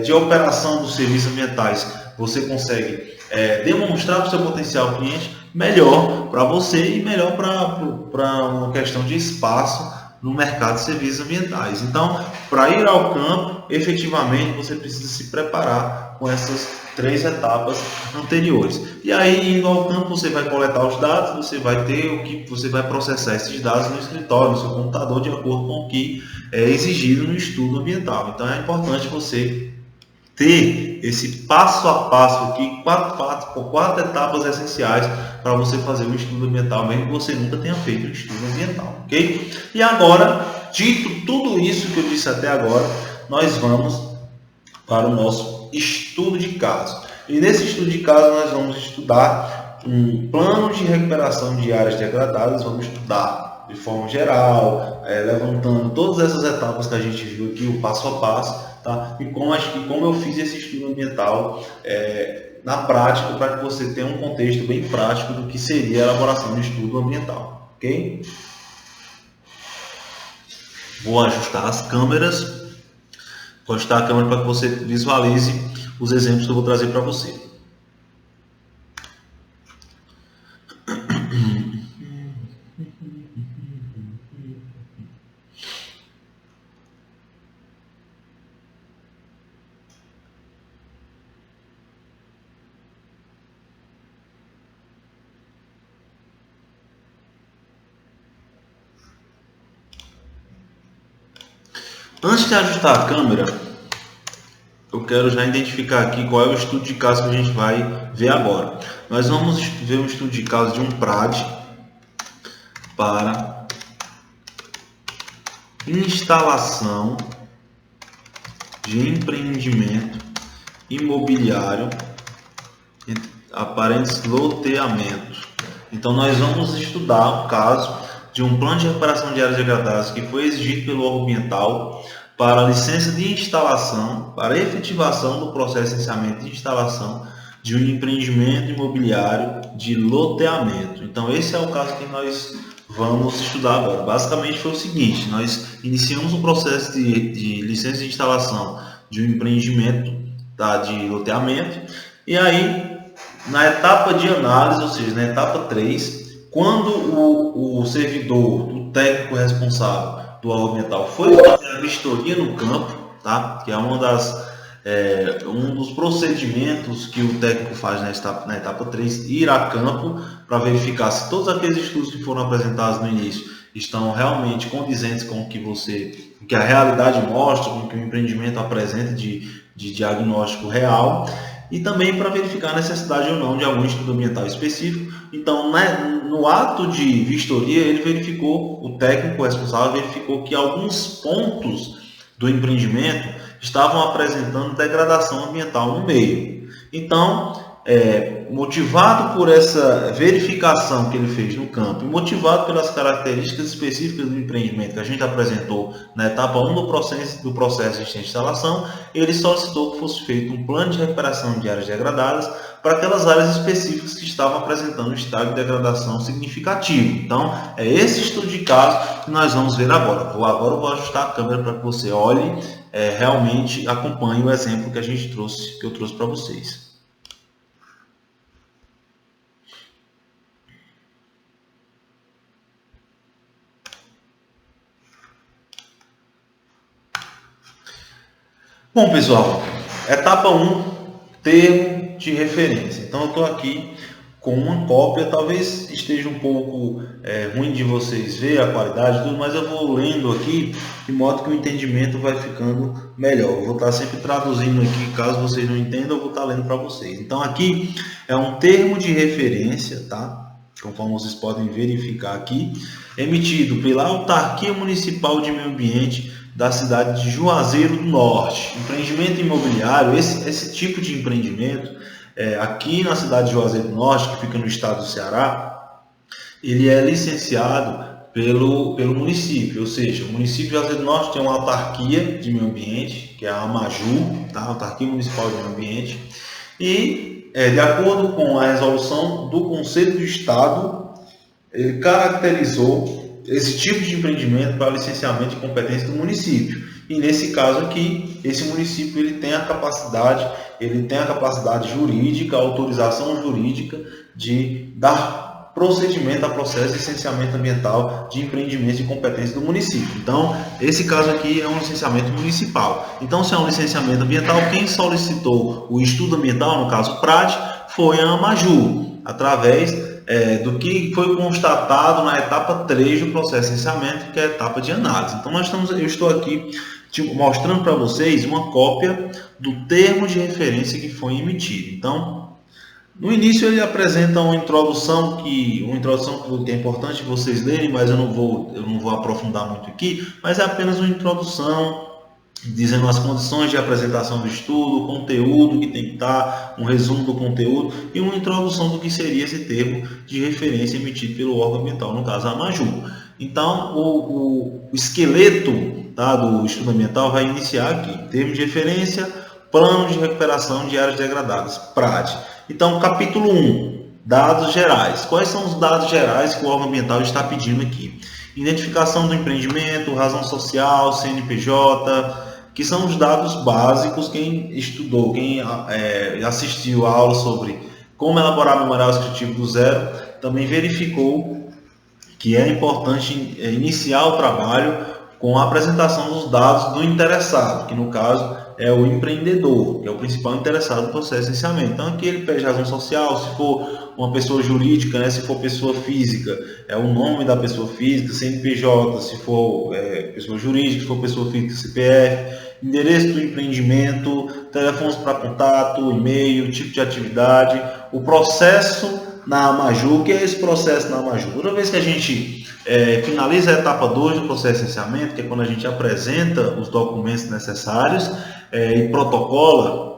de operação dos serviços ambientais você consegue demonstrar para o seu potencial cliente, melhor para você e melhor para uma questão de espaço no mercado de serviços ambientais. Então, para ir ao campo, efetivamente você precisa se preparar com essas 3 etapas anteriores. E aí, indo ao campo, você vai coletar os dados, você vai ter o que você vai processar esses dados no escritório, no seu computador, de acordo com o que é exigido no estudo ambiental. Então, é importante você ter esse passo a passo aqui, 4 etapas essenciais para você fazer o estudo ambiental, mesmo que você nunca tenha feito um estudo ambiental, ok? E agora, dito tudo isso que eu disse até agora, nós vamos para o nosso estudo de caso. E nesse estudo de caso nós vamos estudar um plano de recuperação de áreas degradadas, vamos estudar de forma geral, levantando todas essas etapas que a gente viu aqui, o passo a passo, tá? E como eu fiz esse estudo ambiental na prática, para que você tenha um contexto bem prático do que seria a elaboração de estudo ambiental, ok? Vou ajustar as câmeras, vou ajustar a câmera para que você visualize os exemplos que eu vou trazer para você. Antes de ajustar a câmera, eu quero já identificar aqui qual é o estudo de caso que a gente vai ver agora. Nós vamos ver um estudo de caso de um PRAD para instalação de empreendimento imobiliário, aparentes loteamento. Então nós vamos estudar o caso de um plano de recuperação de áreas degradadas que foi exigido pelo órgão ambiental para a licença de instalação, para a efetivação do processo de licenciamento de instalação de um empreendimento imobiliário de loteamento. Então esse é o caso que nós vamos estudar agora. Basicamente foi o seguinte: nós iniciamos o processo de licença de instalação de um empreendimento de loteamento, e aí na etapa de análise, ou seja, na etapa 3, quando o servidor, o técnico responsável do órgão ambiental foi fazer a vistoria no campo, tá? Que é um dos procedimentos que o técnico faz na etapa 3, ir a campo para verificar se todos aqueles estudos que foram apresentados no início estão realmente condizentes com o que a realidade mostra, com o que o empreendimento apresenta de diagnóstico real, e também para verificar a necessidade ou não de algum estudo ambiental específico. Então, no ato de vistoria, o técnico responsável verificou que alguns pontos do empreendimento estavam apresentando degradação ambiental no meio. Então, motivado por essa verificação que ele fez no campo e motivado pelas características específicas do empreendimento que a gente apresentou na etapa 1 do processo de instalação, ele solicitou que fosse feito um plano de recuperação de áreas degradadas para aquelas áreas específicas que estavam apresentando um estado de degradação significativo. Então, é esse estudo de caso que nós vamos ver agora. Agora eu vou ajustar a câmera para que você olhe, realmente acompanhe o exemplo que eu trouxe para vocês. Bom, pessoal, etapa 1, termo de referência. Então eu estou aqui com uma cópia, talvez esteja um pouco ruim de vocês ver a qualidade, tudo, mas eu vou lendo aqui de modo que o entendimento vai ficando melhor. Eu vou estar sempre traduzindo aqui, caso vocês não entendam, eu vou estar lendo para vocês. Então aqui é um termo de referência, tá? Conforme vocês podem verificar aqui, emitido pela Autarquia Municipal de Meio Ambiente da cidade de Juazeiro do Norte. Empreendimento imobiliário, esse tipo de empreendimento, aqui na cidade de Juazeiro do Norte, que fica no estado do Ceará, ele é licenciado pelo município, ou seja, o município de Juazeiro do Norte tem uma autarquia de meio ambiente, que é a AMAJU, tá? Autarquia Municipal de Meio Ambiente, e de acordo com a resolução do Conselho do Estado, ele caracterizou esse tipo de empreendimento para licenciamento de competência do município. E nesse caso aqui, esse município ele tem a capacidade jurídica, a autorização jurídica de dar procedimento a processo de licenciamento ambiental de empreendimentos de competência do município. Então, esse caso aqui é um licenciamento municipal. Então, se é um licenciamento ambiental, quem solicitou o estudo ambiental, no caso PRAD, foi a Amaju, através do que foi constatado na etapa 3 do processo de licenciamento, que é a etapa de análise. Então, eu estou aqui mostrando para vocês uma cópia do termo de referência que foi emitido. Então, no início ele apresenta uma introdução que é importante vocês lerem, mas eu não vou aprofundar muito aqui, mas é apenas uma introdução dizendo as condições de apresentação do estudo, o conteúdo que tem que estar, um resumo do conteúdo e uma introdução do que seria esse termo de referência emitido pelo órgão ambiental, no caso a Amaju. Então, o esqueleto, tá, do estudo ambiental vai iniciar aqui, termo de referência, plano de recuperação de áreas degradadas, PRAD. Então, capítulo 1, dados gerais. Quais são os dados gerais que o órgão ambiental está pedindo aqui? Identificação do empreendimento, razão social, CNPJ, que são os dados básicos. Quem estudou, quem assistiu a aula sobre como elaborar memorial descritivo do zero, também verificou que é importante iniciar o trabalho com a apresentação dos dados do interessado, que no caso é o empreendedor, que é o principal interessado no processo de licenciamento. Então aqui ele pede razão social, se for uma pessoa jurídica, né, se for pessoa física, é o nome da pessoa física, CNPJ, se for pessoa jurídica, se for pessoa física, CPF, endereço do empreendimento, telefones para contato, e-mail, tipo de atividade, o processo na Amaju. O que é esse processo na Amaju? Toda vez que a gente finaliza a etapa 2 do processo de licenciamento, que é quando a gente apresenta os documentos necessários e protocola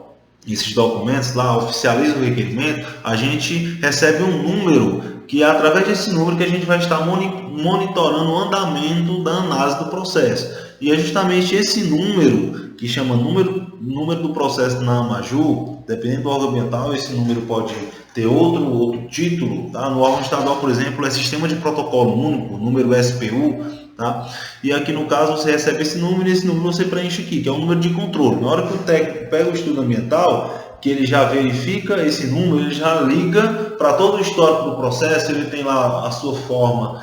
esses documentos lá, oficializa o requerimento, a gente recebe um número, que é através desse número que a gente vai estar monitorando o andamento da análise do processo. E é justamente esse número, que chama número do processo na Amaju, dependendo do órgão ambiental, esse número pode ter outro título, tá? No órgão estadual, por exemplo, é Sistema de Protocolo Único, número SPU, tá? E aqui no caso você recebe esse número, e esse número você preenche aqui, que é o número de controle. Na hora que o técnico pega o estudo ambiental, que ele já verifica esse número, ele já liga para todo o histórico do processo, ele tem lá a sua forma,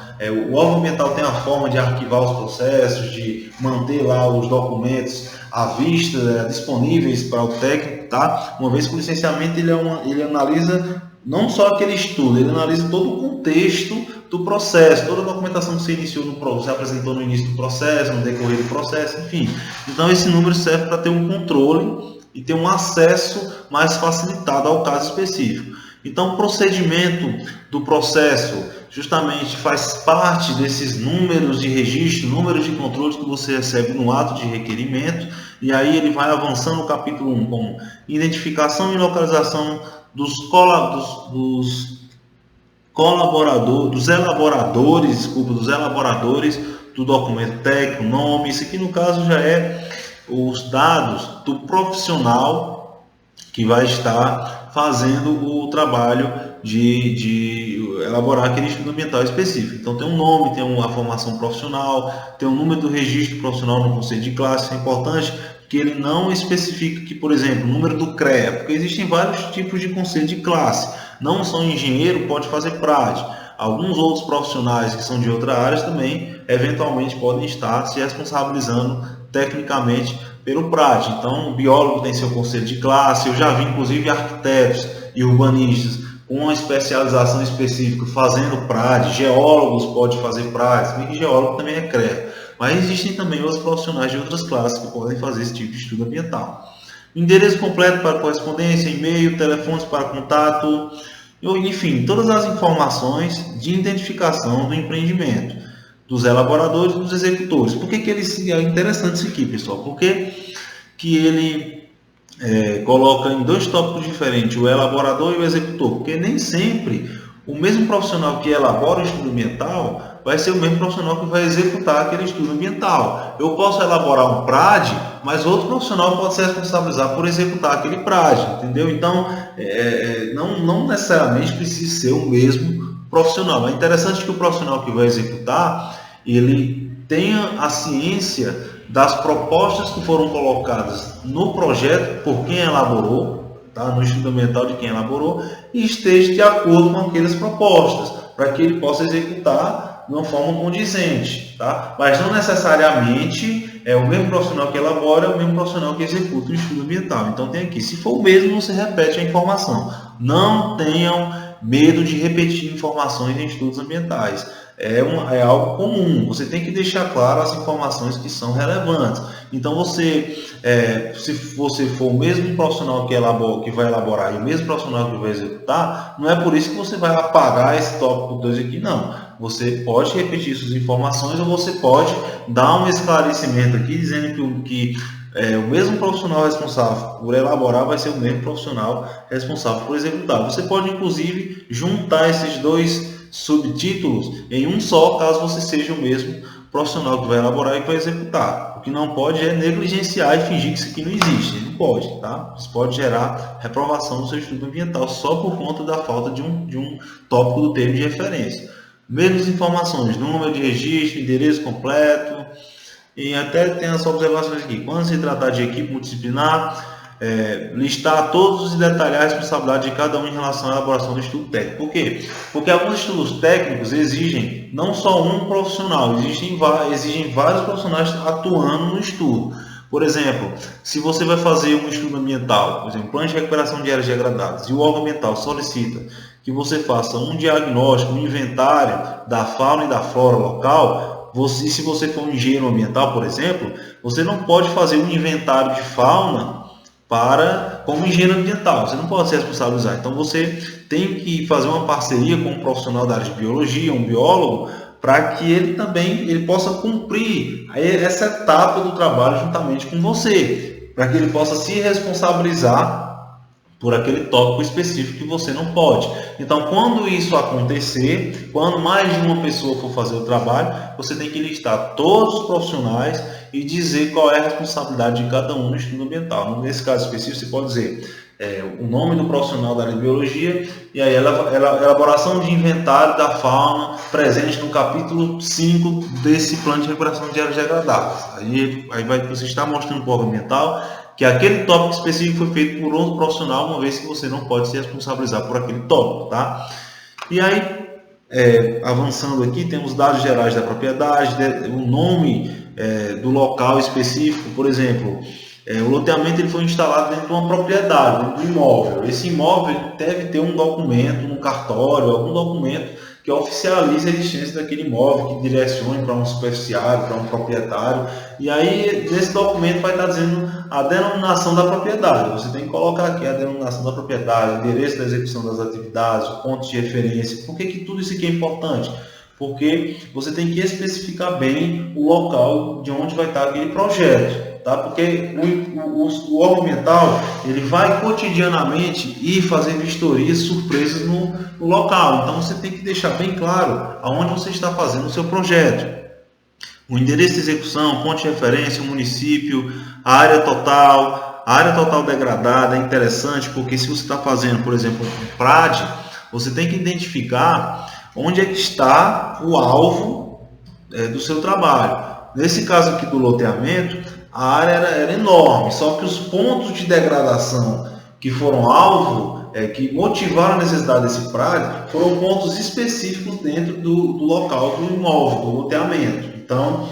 o órgão ambiental tem a forma de arquivar os processos, de manter lá os documentos à vista, disponíveis para o técnico, tá? Uma vez que o licenciamento ele analisa não só aquele estudo, ele analisa todo o contexto do processo, toda a documentação que você iniciou você apresentou no início do processo, no decorrer do processo, enfim. Então esse número serve para ter um controle e ter um acesso mais facilitado ao caso específico. Então o procedimento do processo justamente faz parte desses números de registro, números de controle que você recebe no ato de requerimento, e aí ele vai avançando no capítulo 1 como identificação e localização dos elaboradores do documento técnico, nome. Isso aqui no caso já é os dados do profissional que vai estar fazendo o trabalho de elaborar aquele estudo ambiental específico. Então tem um nome, tem uma formação profissional, tem um número do registro profissional no conceito de classe. Isso é importante, que ele não especifica que, por exemplo, o número do CREA, porque existem vários tipos de conceito de classe. Não só engenheiro pode fazer PRAD. Alguns outros profissionais que são de outra área também, eventualmente, podem estar se responsabilizando tecnicamente pelo PRAD. Então, o biólogo tem seu conceito de classe. Eu já vi, inclusive, arquitetos e urbanistas com uma especialização específica fazendo PRAD. Geólogos podem fazer PRAD, se bem que geólogo também é CREA. Mas existem também outros profissionais de outras classes que podem fazer esse tipo de estudo ambiental. Endereço completo para correspondência, e-mail, telefones para contato, enfim, todas as informações de identificação do empreendimento, dos elaboradores e dos executores. Por que é interessante isso aqui, pessoal? Porque que ele coloca em dois tópicos diferentes, o elaborador e o executor, porque nem sempre o mesmo profissional que elabora o estudo ambiental vai ser o mesmo profissional que vai executar aquele estudo ambiental. Eu posso elaborar um PRAD, mas outro profissional pode se responsabilizar por executar aquele PRAD, entendeu? Então, não necessariamente precisa ser o mesmo profissional. É interessante que o profissional que vai executar, ele tenha a ciência das propostas que foram colocadas no projeto por quem elaborou, tá? No estudo ambiental de quem elaborou, e esteja de acordo com aquelas propostas, para que ele possa executar de uma forma condizente, tá? Mas não necessariamente é o mesmo profissional que elabora, é o mesmo profissional que executa o estudo ambiental. Então tem aqui, se for o mesmo, você repete a informação. Não tenham medo de repetir informações em estudos ambientais. É algo comum. Você tem que deixar claro as informações que são relevantes. Então se você for o mesmo profissional que vai elaborar e o mesmo profissional que vai executar, não é por isso que você vai apagar esse tópico 2 aqui, não. Você pode repetir suas informações ou você pode dar um esclarecimento aqui dizendo que o mesmo profissional responsável por elaborar vai ser o mesmo profissional responsável por executar. Você pode, inclusive, juntar esses dois subtítulos em um só, caso você seja o mesmo profissional que vai elaborar e que vai executar. O que não pode é negligenciar e fingir que isso aqui não existe. Não pode, tá? Isso pode gerar reprovação no seu estudo ambiental só por conta da falta de um tópico do termo de referência. Mesmas informações, número de registro, endereço completo, e até tem as observações aqui. Quando se tratar de equipe multidisciplinar, listar todos e detalhar a responsabilidade de cada um em relação à elaboração do estudo técnico. Por quê? Porque alguns estudos técnicos exigem não só um profissional, exigem vários profissionais atuando no estudo. Por exemplo, se você vai fazer um estudo ambiental, por exemplo, plano de recuperação de áreas degradadas, e o órgão ambiental solicita que você faça um diagnóstico, um inventário da fauna e da flora local, se você for um engenheiro ambiental, por exemplo, você não pode fazer um inventário de fauna como engenheiro ambiental, você não pode se responsabilizar. Então você tem que fazer uma parceria com um profissional da área de biologia, um biólogo, para que ele possa cumprir essa etapa do trabalho juntamente com você, para que ele possa se responsabilizar por aquele tópico específico que você não pode. Então, quando isso acontecer, quando mais de uma pessoa for fazer o trabalho, você tem que listar todos os profissionais e dizer qual é a responsabilidade de cada um no estudo ambiental. Nesse caso específico, você pode dizer o nome do profissional da área de biologia e aí a elaboração de inventário da fauna presente no capítulo 5 desse plano de recuperação de áreas degradadas. Aí você está mostrando para o órgão ambiental que aquele tópico específico foi feito por outro profissional, uma vez que você não pode se responsabilizar por aquele tópico, tá? E aí, avançando aqui, temos dados gerais da propriedade, o nome do local específico, por exemplo, o loteamento ele foi instalado dentro de uma propriedade, dentro de um imóvel. Esse imóvel deve ter um documento, um cartório, algum documento que oficialize a existência daquele imóvel, que direcione para um superficiário, para um proprietário. E aí, nesse documento vai estar dizendo a denominação da propriedade. Você tem que colocar aqui a denominação da propriedade, o endereço da execução das atividades, o ponto de referência. Por que tudo isso aqui é importante? Porque você tem que especificar bem o local de onde vai estar aquele projeto, tá? Porque o órgão ambiental ele vai cotidianamente ir fazer vistorias surpresas no local. Então você tem que deixar bem claro aonde você está fazendo o seu projeto. O endereço de execução, ponto de referência, o município, a área total degradada é interessante porque se você está fazendo, por exemplo, um PRAD, você tem que identificar onde é que está o alvo do seu trabalho. Nesse caso aqui do loteamento, a área era enorme, só que os pontos de degradação que foram alvo, que motivaram a necessidade desse PRAD, foram pontos específicos dentro do local do imóvel, do loteamento. Então,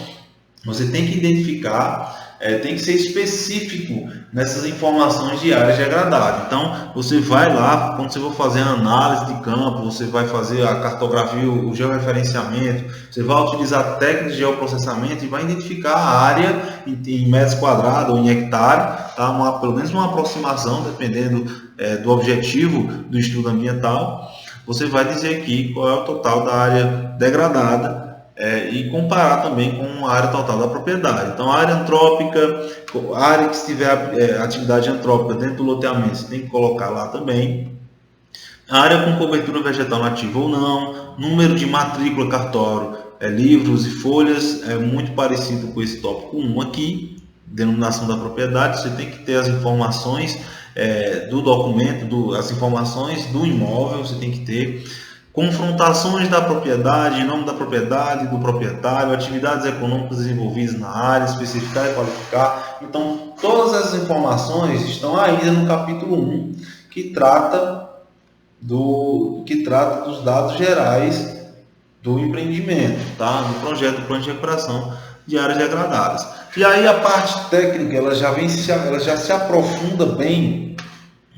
você tem que identificar, tem que ser específico nessas informações de áreas degradadas. Então, você vai lá, quando você for fazer a análise de campo, você vai fazer a cartografia, o georreferenciamento, você vai utilizar técnicas de geoprocessamento e vai identificar a área em metros quadrados ou em hectare, tá? Pelo menos uma aproximação, dependendo do objetivo do estudo ambiental. Você vai dizer aqui qual é o total da área degradada, e comparar também com a área total da propriedade. Então, a área antrópica, a área que tiver atividade antrópica dentro do loteamento, você tem que colocar lá também. A área com cobertura vegetal nativa ou não, número de matrícula cartório, livros e folhas, é muito parecido com esse tópico 1 aqui, denominação da propriedade. Você tem que ter as informações do documento, as informações do imóvel, você tem que ter. confrontações da propriedade, nome da propriedade, do proprietário, atividades econômicas desenvolvidas na área, especificar e qualificar. Então, todas essas informações estão ainda no capítulo 1, que trata dos dados gerais do empreendimento, tá? Do projeto do plano de recuperação de áreas degradadas. E aí a parte técnica ela já se aprofunda bem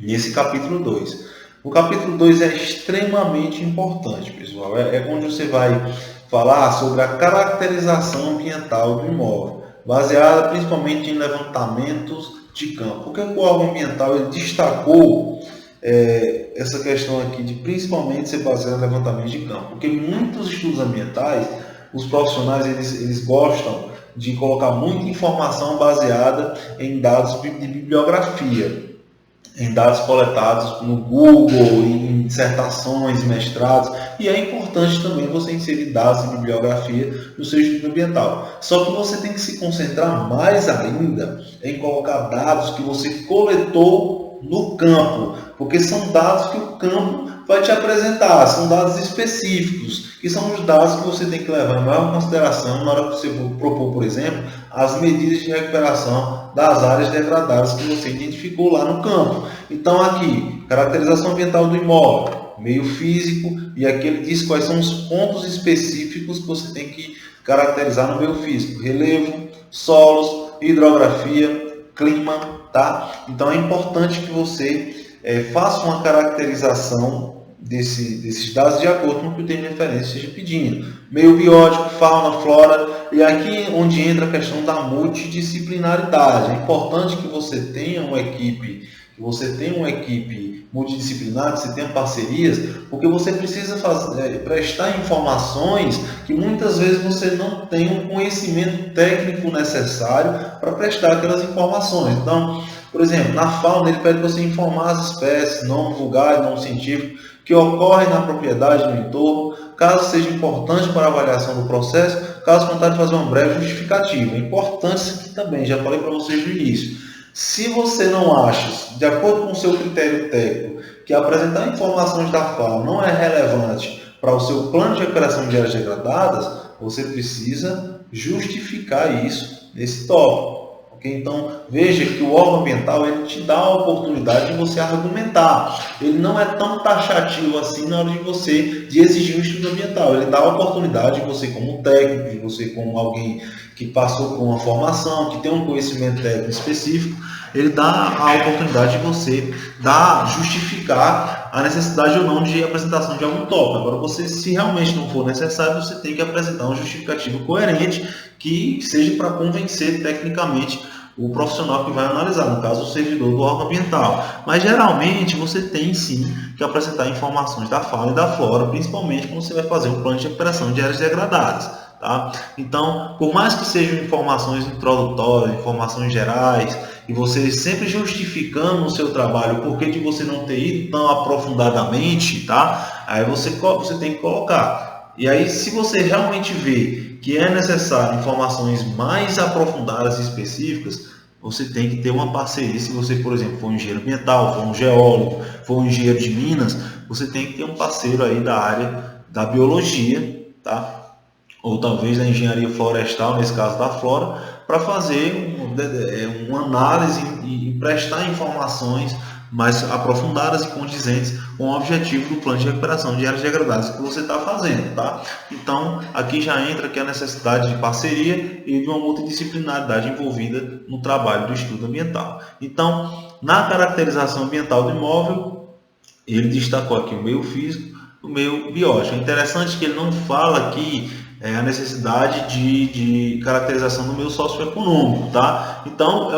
nesse capítulo 2. O capítulo 2 é extremamente importante, pessoal. É onde você vai falar sobre a caracterização ambiental do imóvel, baseada principalmente em levantamentos de campo. Por que o órgão ambiental ele destacou essa questão aqui de principalmente ser baseado em levantamento de campo? Porque muitos estudos ambientais, os profissionais eles gostam de colocar muita informação baseada em dados de bibliografia, em dados coletados no Google, em dissertações, mestrados, e é importante também você inserir dados de bibliografia no seu estudo ambiental. Só que você tem que se concentrar mais ainda em colocar dados que você coletou no campo, porque são dados que o campo vai te apresentar, são dados específicos, que são os dados que você tem que levar em maior consideração na hora que você propor, por exemplo, as medidas de recuperação das áreas degradadas que você identificou lá no campo. Então aqui, caracterização ambiental do imóvel, meio físico, e aqui ele diz quais são os pontos específicos que você tem que caracterizar no meio físico: relevo, solos, hidrografia, clima, tá? Então é importante que você faça uma caracterização desses dados de acordo com o que o termo de referência esteja pedindo. Meio biótico, fauna, flora, e aqui onde entra a questão da multidisciplinaridade. É importante que você tenha uma equipe multidisciplinar, que você tenha parcerias, porque você precisa prestar informações que muitas vezes você não tem um conhecimento técnico necessário para prestar aquelas informações. Então, por exemplo, na fauna ele pede para você informar as espécies, nome vulgar, nome científico, que ocorrem na propriedade, no entorno, caso seja importante para a avaliação do processo, caso contrário, fazer uma breve justificativa. É importante isso aqui também, já falei para vocês no início. Se você não acha, de acordo com o seu critério técnico, que apresentar informações da fauna não é relevante para o seu plano de recuperação de áreas degradadas, você precisa justificar isso nesse tópico. Então, veja que o órgão ambiental ele te dá a oportunidade de você argumentar. Ele não é tão taxativo assim na hora de exigir um estudo ambiental. Ele dá a oportunidade de você, como técnico, de você, como alguém que passou por uma formação, que tem um conhecimento técnico específico, ele dá a oportunidade de você justificar a necessidade ou não de apresentação de algum tópico. Agora, se realmente não for necessário, você tem que apresentar um justificativo coerente que seja para convencer tecnicamente o profissional que vai analisar, no caso o servidor do órgão ambiental. Mas geralmente você tem sim que apresentar informações da fauna e da flora, principalmente quando você vai fazer um plano de recuperação de áreas degradadas. Tá? Então, por mais que sejam informações introdutórias, informações gerais, e você sempre justificando o seu trabalho o porquê de você não ter ido tão aprofundadamente, tá? Aí você tem que colocar. E aí, se você realmente vê que é necessário informações mais aprofundadas e específicas, você tem que ter uma parceria. Se você, por exemplo, for um engenheiro ambiental, for um geólogo, for um engenheiro de minas, você tem que ter um parceiro aí da área da biologia, tá? Ou talvez da engenharia florestal, nesse caso da flora, para fazer uma análise e prestar informações mais aprofundadas e condizentes com o objetivo do plano de recuperação de áreas degradadas que você está fazendo, tá? Então, aqui já entra aqui a necessidade de parceria e de uma multidisciplinaridade envolvida no trabalho do estudo ambiental. Então, na caracterização ambiental do imóvel, ele destacou aqui o meio físico, o meio biológico. É interessante que ele não fala aqui a necessidade de caracterização do meio socioeconômico, tá? Então,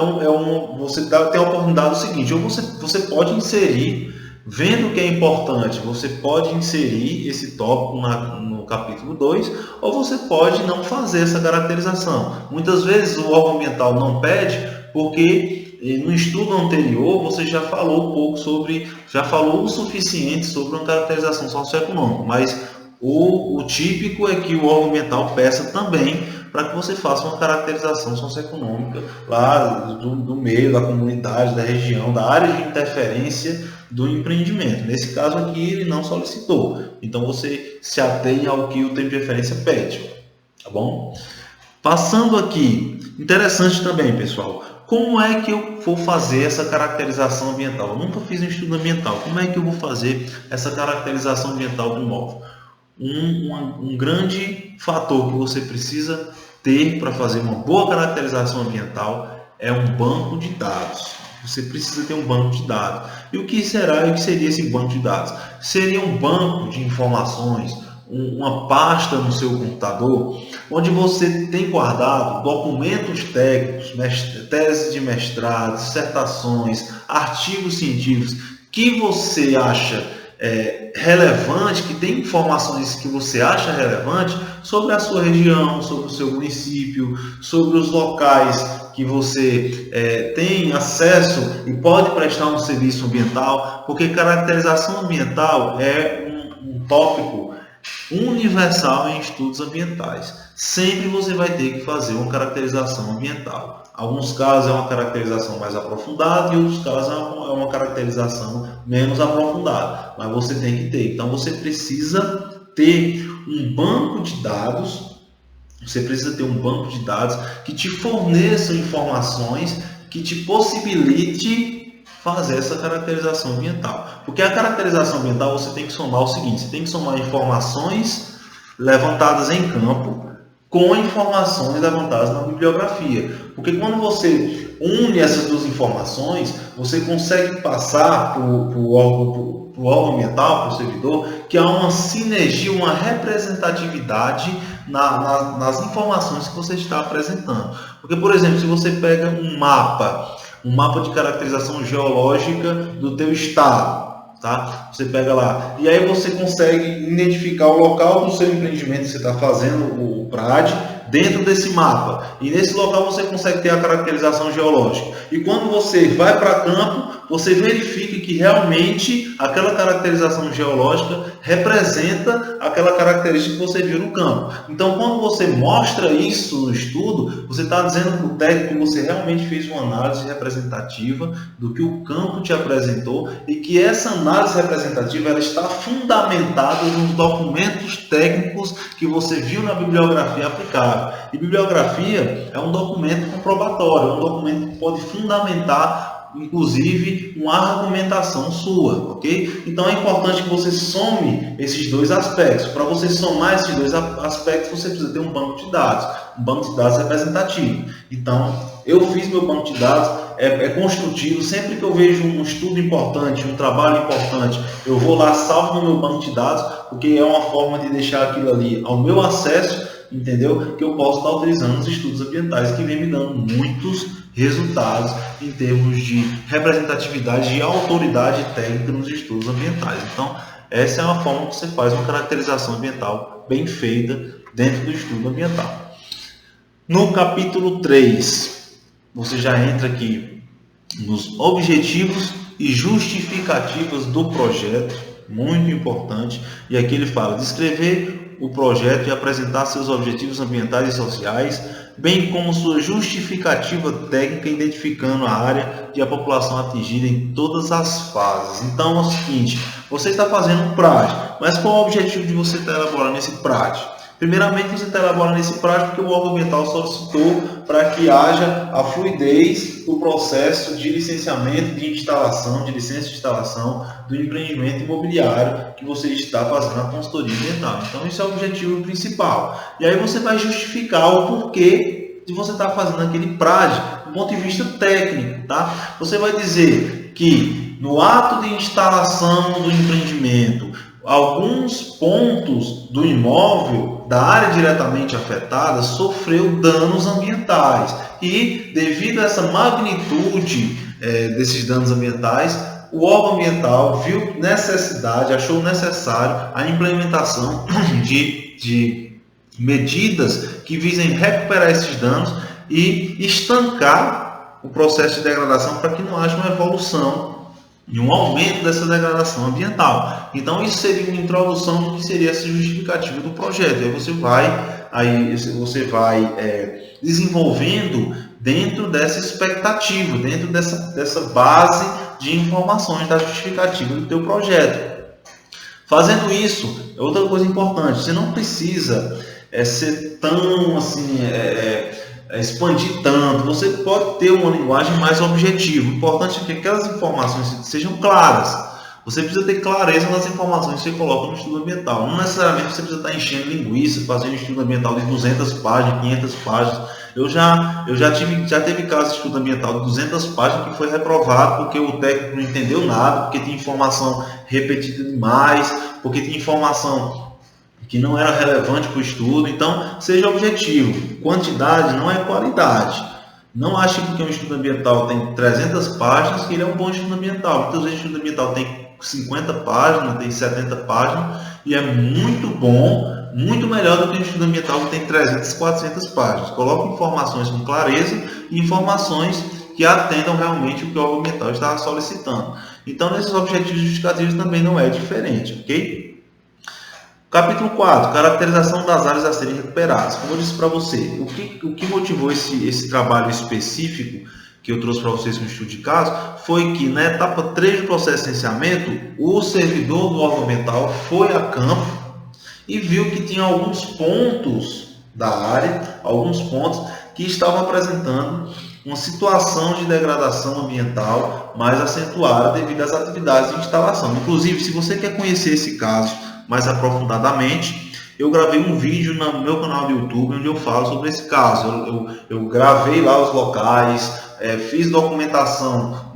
você tem a oportunidade do seguinte: ou você pode inserir, vendo que é importante, você pode inserir esse tópico no capítulo 2, ou você pode não fazer essa caracterização. Muitas vezes o órgão ambiental não pede, porque no estudo anterior você já falou o suficiente sobre uma caracterização socioeconômica, mas o típico é que o órgão ambiental peça também para que você faça uma caracterização socioeconômica lá do meio, da comunidade, da região, da área de interferência do empreendimento. Nesse caso aqui, ele não solicitou. Então, você se atém ao que o tempo de referência pede. Tá bom? Passando aqui, interessante também, pessoal, como é que eu vou fazer essa caracterização ambiental? Eu nunca fiz um estudo ambiental. Como é que eu vou fazer essa caracterização ambiental do imóvel? Um grande fator que você precisa ter para fazer uma boa caracterização ambiental é um banco de dados. Você precisa ter um banco de dados. E o que será e o que seria esse banco de dados? Seria um banco de informações, uma pasta no seu computador, onde você tem guardado documentos técnicos, teses de mestrado, dissertações, artigos científicos que você acha relevante, que tem informações que você acha relevante sobre a sua região, sobre o seu município, sobre os locais que você tem acesso e pode prestar um serviço ambiental, porque caracterização ambiental é um tópico universal em estudos ambientais. Sempre você vai ter que fazer uma caracterização ambiental. Em alguns casos é uma caracterização mais aprofundada e em outros casos é uma caracterização menos aprofundada, mas você tem que ter. Então você precisa ter um banco de dados. Você precisa ter um banco de dados que te forneça informações, que te possibilite fazer essa caracterização ambiental. Porque a caracterização ambiental você tem que somar o seguinte: você tem que somar informações levantadas em campo com informações levantadas na bibliografia. Porque quando você une essas duas informações, você consegue passar para o órgão ambiental, para o servidor, que há uma sinergia, uma representatividade nas informações que você está apresentando. Porque, por exemplo, se você pega um mapa de caracterização geológica do teu estado, tá? Você pega lá e aí você consegue identificar o local do seu empreendimento que você está fazendo, o PRAD, dentro desse mapa. E nesse local você consegue ter a caracterização geológica. E quando você vai para campo, você verifica que realmente aquela caracterização geológica representa aquela característica que você viu no campo. Então, quando você mostra isso no estudo, você está dizendo para o técnico que você realmente fez uma análise representativa do que o campo te apresentou e que essa análise representativa ela está fundamentada nos documentos técnicos que você viu na bibliografia aplicável. E bibliografia é um documento comprobatório, é um documento que pode fundamentar, inclusive, uma argumentação sua, ok? Então é importante que você some esses dois aspectos. Para você somar esses dois aspectos, você precisa ter um banco de dados representativo. Então, eu fiz meu banco de dados, é construtivo. Sempre que eu vejo um estudo importante, um trabalho importante, eu vou lá, salvo no meu banco de dados, porque é uma forma de deixar aquilo ali ao meu acesso, entendeu? Que eu posso estar utilizando os estudos ambientais, que vem me dando muitos resultados em termos de representatividade e autoridade técnica nos estudos ambientais. Então, essa é uma forma que você faz uma caracterização ambiental bem feita dentro do estudo ambiental. No capítulo 3, você já entra aqui nos objetivos e justificativas do projeto, muito importante, e aqui ele fala: descrever o projeto e apresentar seus objetivos ambientais e sociais, bem como sua justificativa técnica, identificando a área e a população atingida em todas as fases. Então é o seguinte: você está fazendo um PRAD, mas qual é o objetivo de você estar elaborando esse PRAD? Primeiramente, você está elaborando esse PRAD porque o órgão ambiental solicitou para que haja a fluidez do processo de licenciamento de instalação, de licença de instalação do empreendimento imobiliário que você está fazendo a consultoria ambiental. Então, esse é o objetivo principal. E aí você vai justificar o porquê de você estar fazendo aquele PRAD do ponto de vista técnico, tá? Você vai dizer que no ato de instalação do empreendimento, alguns pontos do imóvel da área diretamente afetada sofreu danos ambientais e, devido a essa magnitude desses danos ambientais, o órgão ambiental viu necessidade, achou necessário a implementação de medidas que visem recuperar esses danos e estancar o processo de degradação para que não haja uma evolução e um aumento dessa degradação ambiental. Então, isso seria uma introdução do que seria essa justificativa do projeto. Aí você vai aí você vai desenvolvendo dentro dessa expectativa, dentro dessa base de informações da justificativa do teu projeto. Fazendo isso, outra coisa importante, você não precisa ser tão assim, expandir tanto, você pode ter uma linguagem mais objetiva. O importante é que aquelas informações sejam claras. Você precisa ter clareza nas informações que você coloca no estudo ambiental. Não necessariamente você precisa estar enchendo linguiça, fazendo um estudo ambiental de 200 páginas, 500 páginas. Eu já teve caso de estudo ambiental de 200 páginas que foi reprovado porque o técnico não entendeu nada, porque tinha informação repetida demais, porque tinha informação que não era relevante para o estudo. Então, seja objetivo. Quantidade não é qualidade. Não ache que porque um estudo ambiental tem 300 páginas que ele é um bom estudo ambiental. Muitas vezes o estudo ambiental tem 50 páginas, tem 70 páginas e é muito bom, muito melhor do que um estudo ambiental que tem 300, 400 páginas. Coloque informações com clareza e informações que atendam realmente o que o órgão ambiental está solicitando. Então, nesses objetivos justificativos também não é diferente, ok? Capítulo 4, caracterização das áreas a serem recuperadas. Como eu disse para você, o que motivou esse trabalho específico que eu trouxe para vocês com o estudo de caso, foi que na etapa 3 do processo de licenciamento, o servidor do órgão ambiental foi a campo e viu que tinha alguns pontos da área, alguns pontos que estavam apresentando uma situação de degradação ambiental mais acentuada devido às atividades de instalação. Inclusive, se você quer conhecer esse caso mais aprofundadamente, eu gravei um vídeo no meu canal do YouTube onde eu falo sobre esse caso. Eu gravei lá os locais, fiz documentação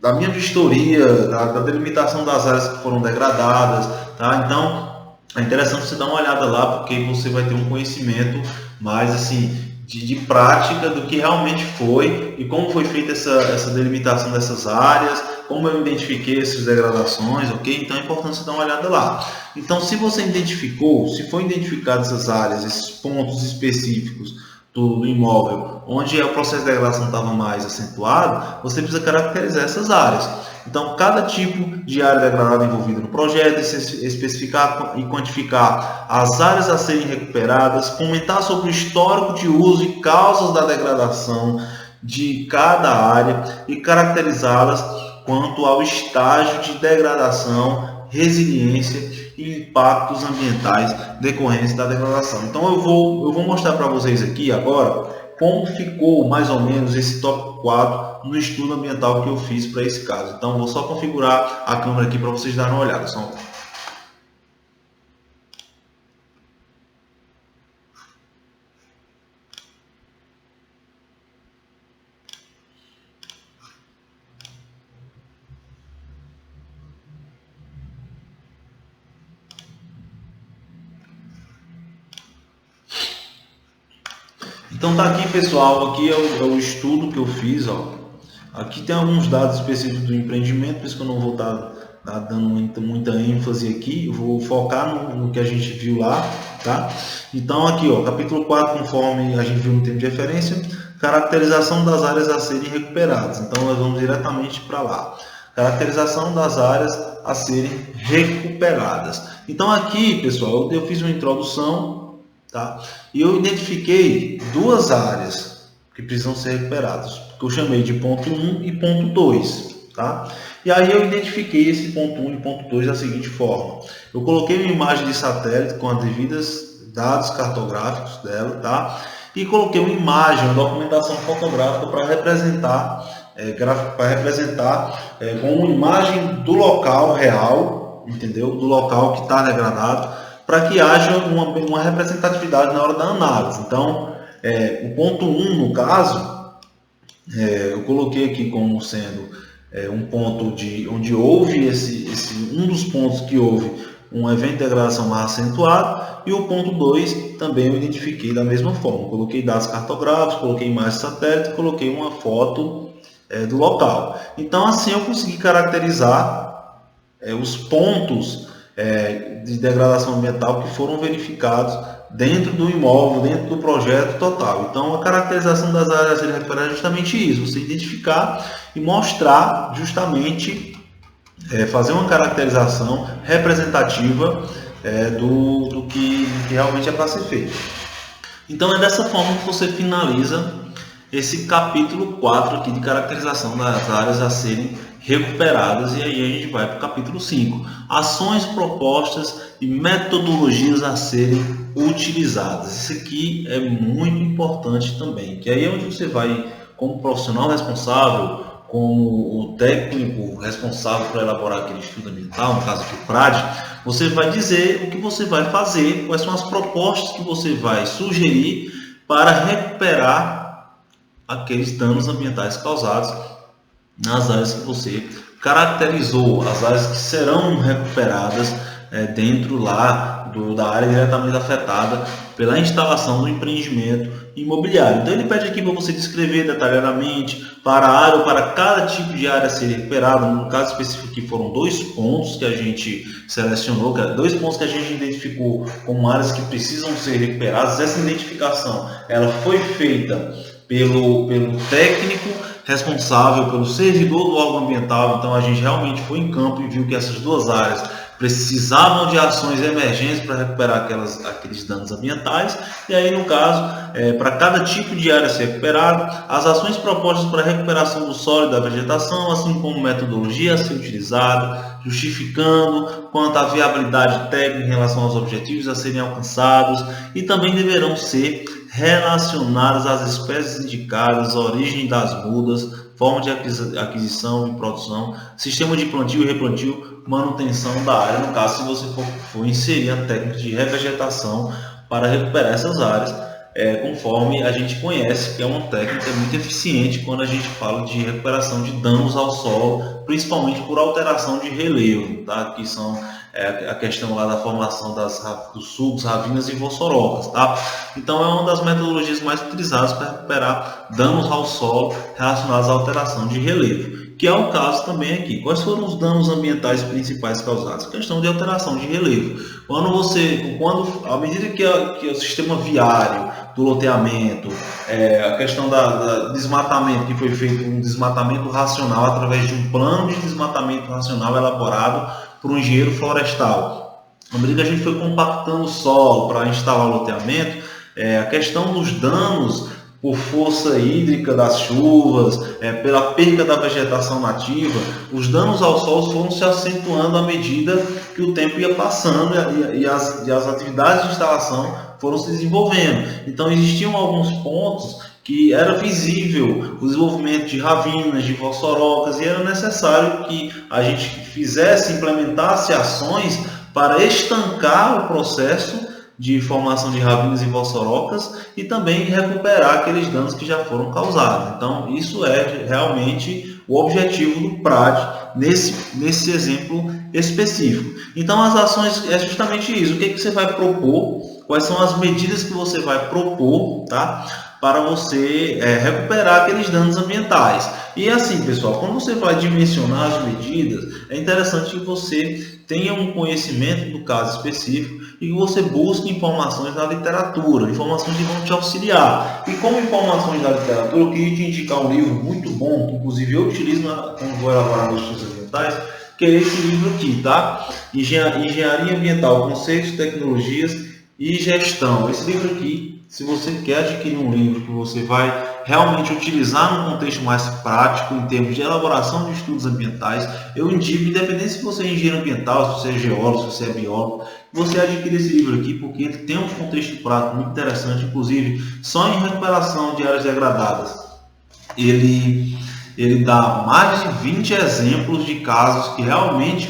da minha vistoria, da delimitação das áreas que foram degradadas, tá? Então, é interessante você dar uma olhada lá, porque você vai ter um conhecimento mais assim de prática do que realmente foi e como foi feita essa delimitação dessas áreas, como eu identifiquei essas degradações, ok? Então é importante você dar uma olhada lá. Então, se você identificou, se foi identificado essas áreas, esses pontos específicos do imóvel, onde o processo de degradação estava mais acentuado, você precisa caracterizar essas áreas. Então, cada tipo de área degradada envolvida no projeto, especificar e quantificar as áreas a serem recuperadas, comentar sobre o histórico de uso e causas da degradação de cada área e caracterizá-las quanto ao estágio de degradação, resiliência e impactos ambientais decorrentes da degradação. Então eu vou mostrar para vocês aqui agora como ficou mais ou menos esse tópico 4 no estudo ambiental que eu fiz para esse caso. Então vou só configurar a câmera aqui para vocês darem uma olhada. Então tá aqui, pessoal, aqui é o estudo que eu fiz, ó. Aqui tem alguns dados específicos do empreendimento, por isso que eu não vou estar dando muita ênfase aqui, eu vou focar no que a gente viu lá, tá? Então aqui, ó, capítulo 4, conforme a gente viu no tempo de referência, caracterização das áreas a serem recuperadas. Então nós vamos diretamente para lá. Caracterização das áreas a serem recuperadas. Então aqui, pessoal, eu fiz uma introdução, tá? E eu identifiquei duas áreas que precisam ser recuperadas, que eu chamei de ponto 1 e ponto 2, tá? E aí eu identifiquei esse ponto 1 e ponto 2 da seguinte forma. Eu coloquei uma imagem de satélite com as devidas dados cartográficos dela, tá? E coloquei uma imagem, uma documentação fotográfica para representar com uma imagem do local real, entendeu? Do local que está degradado, para que haja uma representatividade na hora da análise. Então, o ponto 1, no caso, eu coloquei aqui como sendo um ponto onde houve um dos pontos que houve um evento de degradação mais acentuado, e o ponto 2 também eu identifiquei da mesma forma. Coloquei dados cartográficos, coloquei imagem de satélite, coloquei uma foto do local. Então, assim eu consegui caracterizar os pontos de degradação ambiental que foram verificados dentro do imóvel, dentro do projeto total. Então, a caracterização das áreas a serem recuperadas é justamente isso, você identificar e mostrar justamente, fazer uma caracterização representativa do que realmente é para ser feito. Então é dessa forma que você finaliza esse capítulo 4 aqui de caracterização das áreas a serem recuperadas, e aí a gente vai para o capítulo 5, ações propostas e metodologias a serem utilizadas. Isso aqui é muito importante também, que aí é onde você vai, como profissional responsável, como o técnico responsável por elaborar aquele estudo ambiental, no caso aqui o PRAD, você vai dizer o que você vai fazer, quais são as propostas que você vai sugerir para recuperar aqueles danos ambientais causados nas áreas que você caracterizou, as áreas que serão recuperadas dentro lá da área diretamente afetada pela instalação do empreendimento imobiliário. Então ele pede aqui para você descrever detalhadamente para a área ou para cada tipo de área a ser recuperada. No caso específico aqui foram 2 pontos que a gente selecionou, 2 pontos que a gente identificou como áreas que precisam ser recuperadas. Essa identificação ela foi feita pelo técnico responsável, pelo servidor do órgão ambiental. Então a gente realmente foi em campo e viu que essas 2 áreas precisavam de ações emergentes para recuperar aqueles danos ambientais. E aí, no caso, para cada tipo de área ser recuperado, as ações propostas para a recuperação do solo e da vegetação, assim como metodologia a ser utilizada, justificando quanto à viabilidade técnica em relação aos objetivos a serem alcançados, e também deverão ser relacionadas às espécies indicadas, origem das mudas, forma de aquisição e produção, sistema de plantio e replantio, manutenção da área. No caso, se você for inserir a técnica de revegetação para recuperar essas áreas, conforme a gente conhece, que é uma técnica muito eficiente quando a gente fala de recuperação de danos ao solo, principalmente por alteração de relevo, tá? Que são a questão lá da formação dos sulcos, ravinas e vossorocas, tá? Então é uma das metodologias mais utilizadas para recuperar danos ao solo relacionados à alteração de relevo, que é o caso também aqui. Quais foram os danos ambientais principais causados? Questão de alteração de relevo. À medida que o sistema viário do loteamento, a questão da desmatamento, que foi feito um desmatamento racional através de um plano de desmatamento racional elaborado por um engenheiro florestal. À medida que a gente foi compactando o solo para instalar o loteamento, a questão dos danos por força hídrica das chuvas, pela perda da vegetação nativa, os danos ao solo foram se acentuando à medida que o tempo ia passando e as atividades de instalação foram se desenvolvendo. Então existiam alguns pontos que era visível o desenvolvimento de ravinas, de vossorocas, e era necessário que a gente implementasse ações para estancar o processo de formação de ravinas e vossorocas e também recuperar aqueles danos que já foram causados. Então isso é realmente o objetivo do PRAD nesse exemplo específico. Então as ações é justamente isso. O que você vai propor? Quais são as medidas que você vai propor, tá? Para você recuperar aqueles danos ambientais. E assim, pessoal, quando você vai dimensionar as medidas, é interessante que você tenha um conhecimento do caso específico e que você busque informações na literatura, informações que vão te auxiliar. E como informações da literatura, eu queria te indicar um livro muito bom, que inclusive eu utilizo quando vou elaborar meus estudos ambientais, que é esse livro aqui, tá? Engenharia Ambiental, Conceitos, Tecnologias e Gestão. Esse livro aqui, se você quer adquirir um livro que você vai realmente utilizar num contexto mais prático em termos de elaboração de estudos ambientais, eu indico, independente se você é engenheiro ambiental, se você é geólogo, se você é biólogo, você adquire esse livro aqui, porque ele tem um contexto prático muito interessante, inclusive só em recuperação de áreas degradadas. Ele dá mais de 20 exemplos de casos que realmente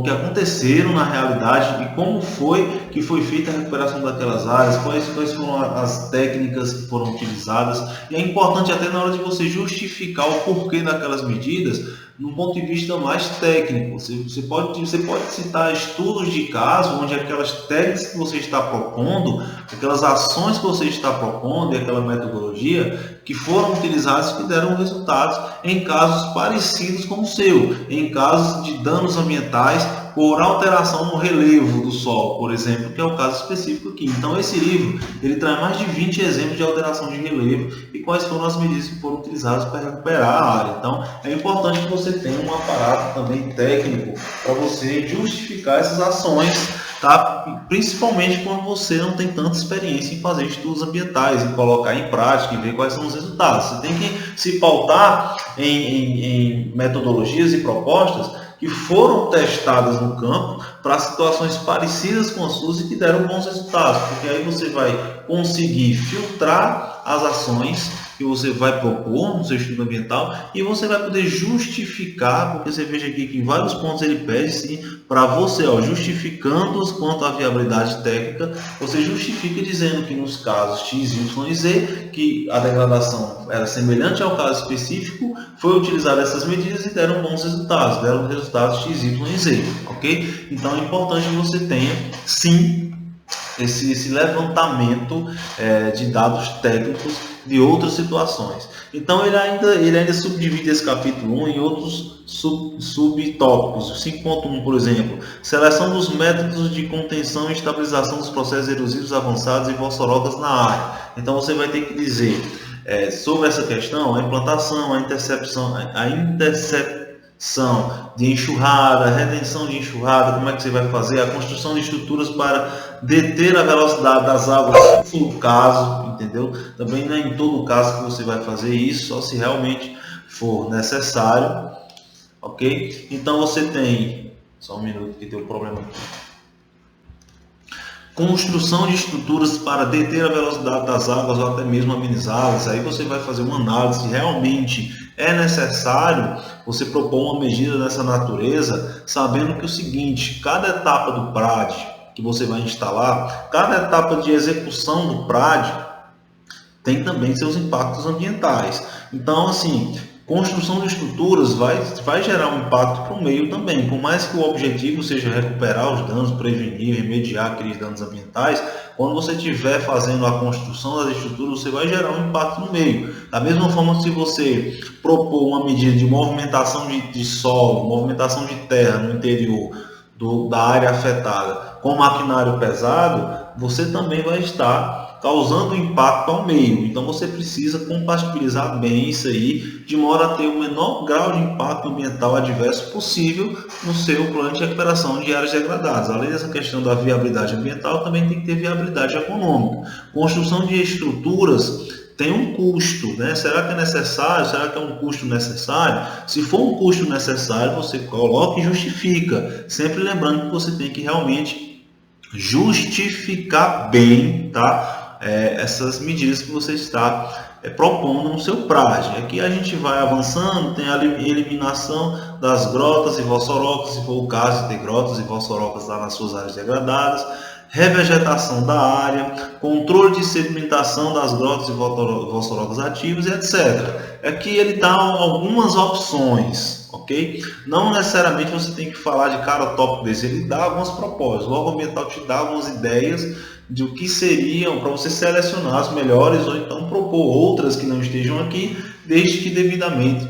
que aconteceram na realidade e como foi que foi feita a recuperação daquelas áreas, quais foram as técnicas que foram utilizadas. E é importante até na hora de você justificar o porquê daquelas medidas, num ponto de vista mais técnico. Você pode citar estudos de caso onde aquelas técnicas que você está propondo, aquelas ações que você está propondo e aquela metodologia que foram utilizadas que deram resultados em casos parecidos com o seu, em casos de danos ambientais por alteração no relevo do solo, por exemplo, que é o caso específico aqui. Então esse livro ele traz mais de 20 exemplos de alteração de relevo e quais foram as medidas que foram utilizadas para recuperar a área. Então é importante que você tenha um aparato também técnico para você justificar essas ações, tá? Principalmente quando você não tem tanta experiência em fazer estudos ambientais, em colocar em prática e ver quais são os resultados. Você tem que se pautar em metodologias e propostas que foram testadas no campo para situações parecidas com as suas e que deram bons resultados, porque aí você vai conseguir filtrar as ações que você vai propor no seu estudo ambiental e você vai poder justificar, porque você veja aqui que em vários pontos ele pede sim para você, justificando quanto à viabilidade técnica, você justifica dizendo que nos casos X, Y e Z, que a degradação era semelhante ao caso específico, foi utilizada essas medidas e deram bons resultados, deram resultados X, Y e Z, ok? Então é importante que você tenha sim esse levantamento de dados técnicos de outras situações. Então ele ainda subdivide esse capítulo 1 em outros subtópicos. 5.1, por exemplo, seleção dos métodos de contenção e estabilização dos processos erosivos avançados e vossorocas na área. Então você vai ter que dizer sobre essa questão, a implantação, a intercepção de enxurrada, retenção de enxurrada, como é que você vai fazer, a construção de estruturas para deter a velocidade das águas, se for o caso, entendeu? Também não é em todo caso que você vai fazer isso, só se realmente for necessário, ok? Então você tem, só um minuto que tem um problema aqui. Construção de estruturas para deter a velocidade das águas ou até mesmo amenizá-las. Aí você vai fazer uma análise se realmente é necessário você propor uma medida dessa natureza, sabendo que o seguinte, cada etapa do PRAD que você vai instalar, cada etapa de execução do PRAD tem também seus impactos ambientais. Então, assim, construção de estruturas vai gerar um impacto para o meio também. Por mais que o objetivo seja recuperar os danos, prevenir, remediar aqueles danos ambientais, quando você estiver fazendo a construção das estruturas, você vai gerar um impacto no meio. Da mesma forma que se você propor uma medida de movimentação de solo, movimentação de terra no interior da área afetada com maquinário pesado, você também vai estar causando impacto ao meio. Então você precisa compatibilizar bem isso aí, de modo a ter o menor grau de impacto ambiental adverso possível no seu plano de recuperação de áreas degradadas. Além dessa questão da viabilidade ambiental, também tem que ter viabilidade econômica. Construção de estruturas tem um custo, né? Será que é necessário? Será que é um custo necessário? Se for um custo necessário, você coloca e justifica. Sempre lembrando que você tem que realmente justificar bem, tá? Essas medidas que você está propondo no seu PRAD. Aqui a gente vai avançando, tem a eliminação das grotas e vossorocas, se for o caso de ter grotas e vossorocas lá nas suas áreas degradadas, revegetação da área, controle de sedimentação das grotas e vossorocas ativas, e etc. Aqui ele dá algumas opções, ok? Não necessariamente você tem que falar de cada tópico desse, ele dá algumas propostas. O órgão ambiental te dá algumas ideias de o que seriam para você selecionar as melhores ou então propor outras que não estejam aqui, desde que devidamente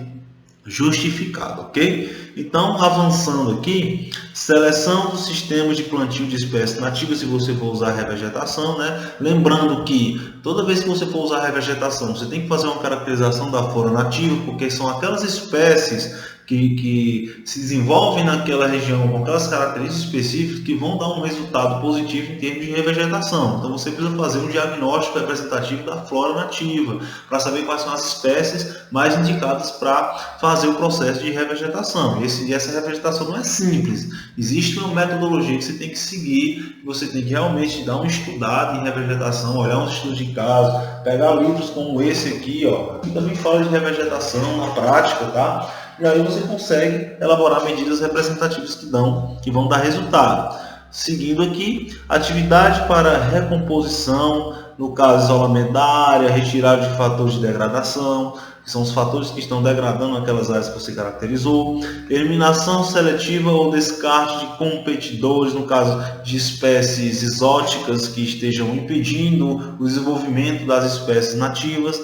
justificado, ok? Então, avançando aqui, seleção dos sistemas de plantio de espécies nativas, se você for usar revegetação, né? Lembrando que toda vez que você for usar revegetação, você tem que fazer uma caracterização da flora nativa, porque são aquelas espécies que se desenvolvem naquela região com aquelas características específicas que vão dar um resultado positivo em termos de revegetação. Então você precisa fazer um diagnóstico representativo da flora nativa para saber quais são as espécies mais indicadas para fazer o processo de revegetação. E essa revegetação não é simples. Existe uma metodologia que você tem que seguir, você tem que realmente dar uma estudada em revegetação, olhar uns estudos de caso, pegar livros como esse aqui, que também fala de revegetação na prática, tá? E aí você consegue elaborar medidas representativas que vão dar resultado. Seguindo aqui, atividade para recomposição, no caso isolamento da área, retirada de fatores de degradação, que são os fatores que estão degradando aquelas áreas que você caracterizou, eliminação seletiva ou descarte de competidores, no caso de espécies exóticas que estejam impedindo o desenvolvimento das espécies nativas,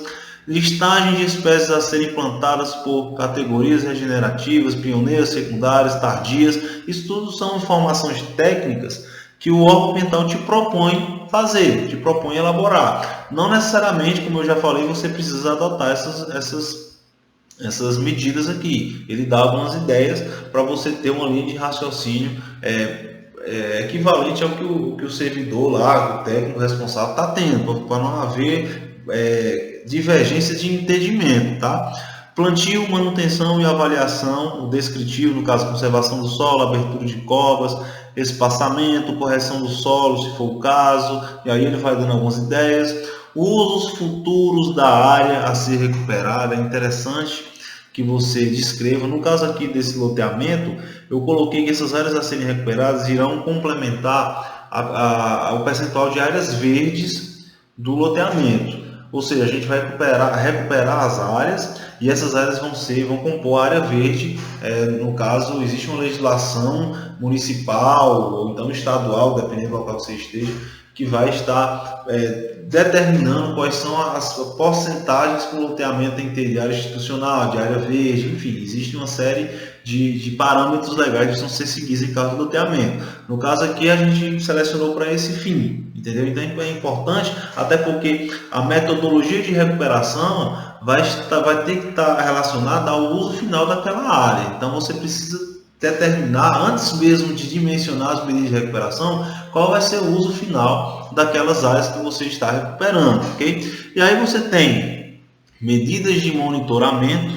listagem de espécies a serem plantadas por categorias regenerativas, pioneiras, secundárias, tardias. Isso tudo são informações técnicas que o órgão ambiental te propõe fazer, te propõe elaborar. Não necessariamente, como eu já falei, você precisa adotar essas medidas aqui. Ele dá algumas ideias para você ter uma linha de raciocínio equivalente ao que o servidor lá, o técnico responsável está tendo, para não haver divergência de entendimento, tá? Plantio, manutenção e avaliação, o descritivo, no caso, conservação do solo, abertura de covas, espaçamento, correção do solo, se for o caso, e aí ele vai dando algumas ideias. Usos futuros da área a ser recuperada, é interessante que você descreva. No caso aqui desse loteamento, eu coloquei que essas áreas a serem recuperadas irão complementar o percentual de áreas verdes do loteamento. Ou seja, a gente vai recuperar as áreas e essas áreas vão compor a área verde. No caso, existe uma legislação municipal ou então estadual, dependendo do local que você esteja, que vai estar determinando quais são as porcentagens que o loteamento tem que ter de área institucional, de área verde, enfim, existe uma série de parâmetros legais que precisam ser seguidos em caso do loteamento. No caso aqui, a gente selecionou para esse fim, entendeu? Então é importante, até porque a metodologia de recuperação vai ter que estar relacionada ao uso final daquela área. Então você precisa determinar, antes mesmo de dimensionar as medidas de recuperação, qual vai ser o uso final daquelas áreas que você está recuperando, ok? E aí você tem medidas de monitoramento.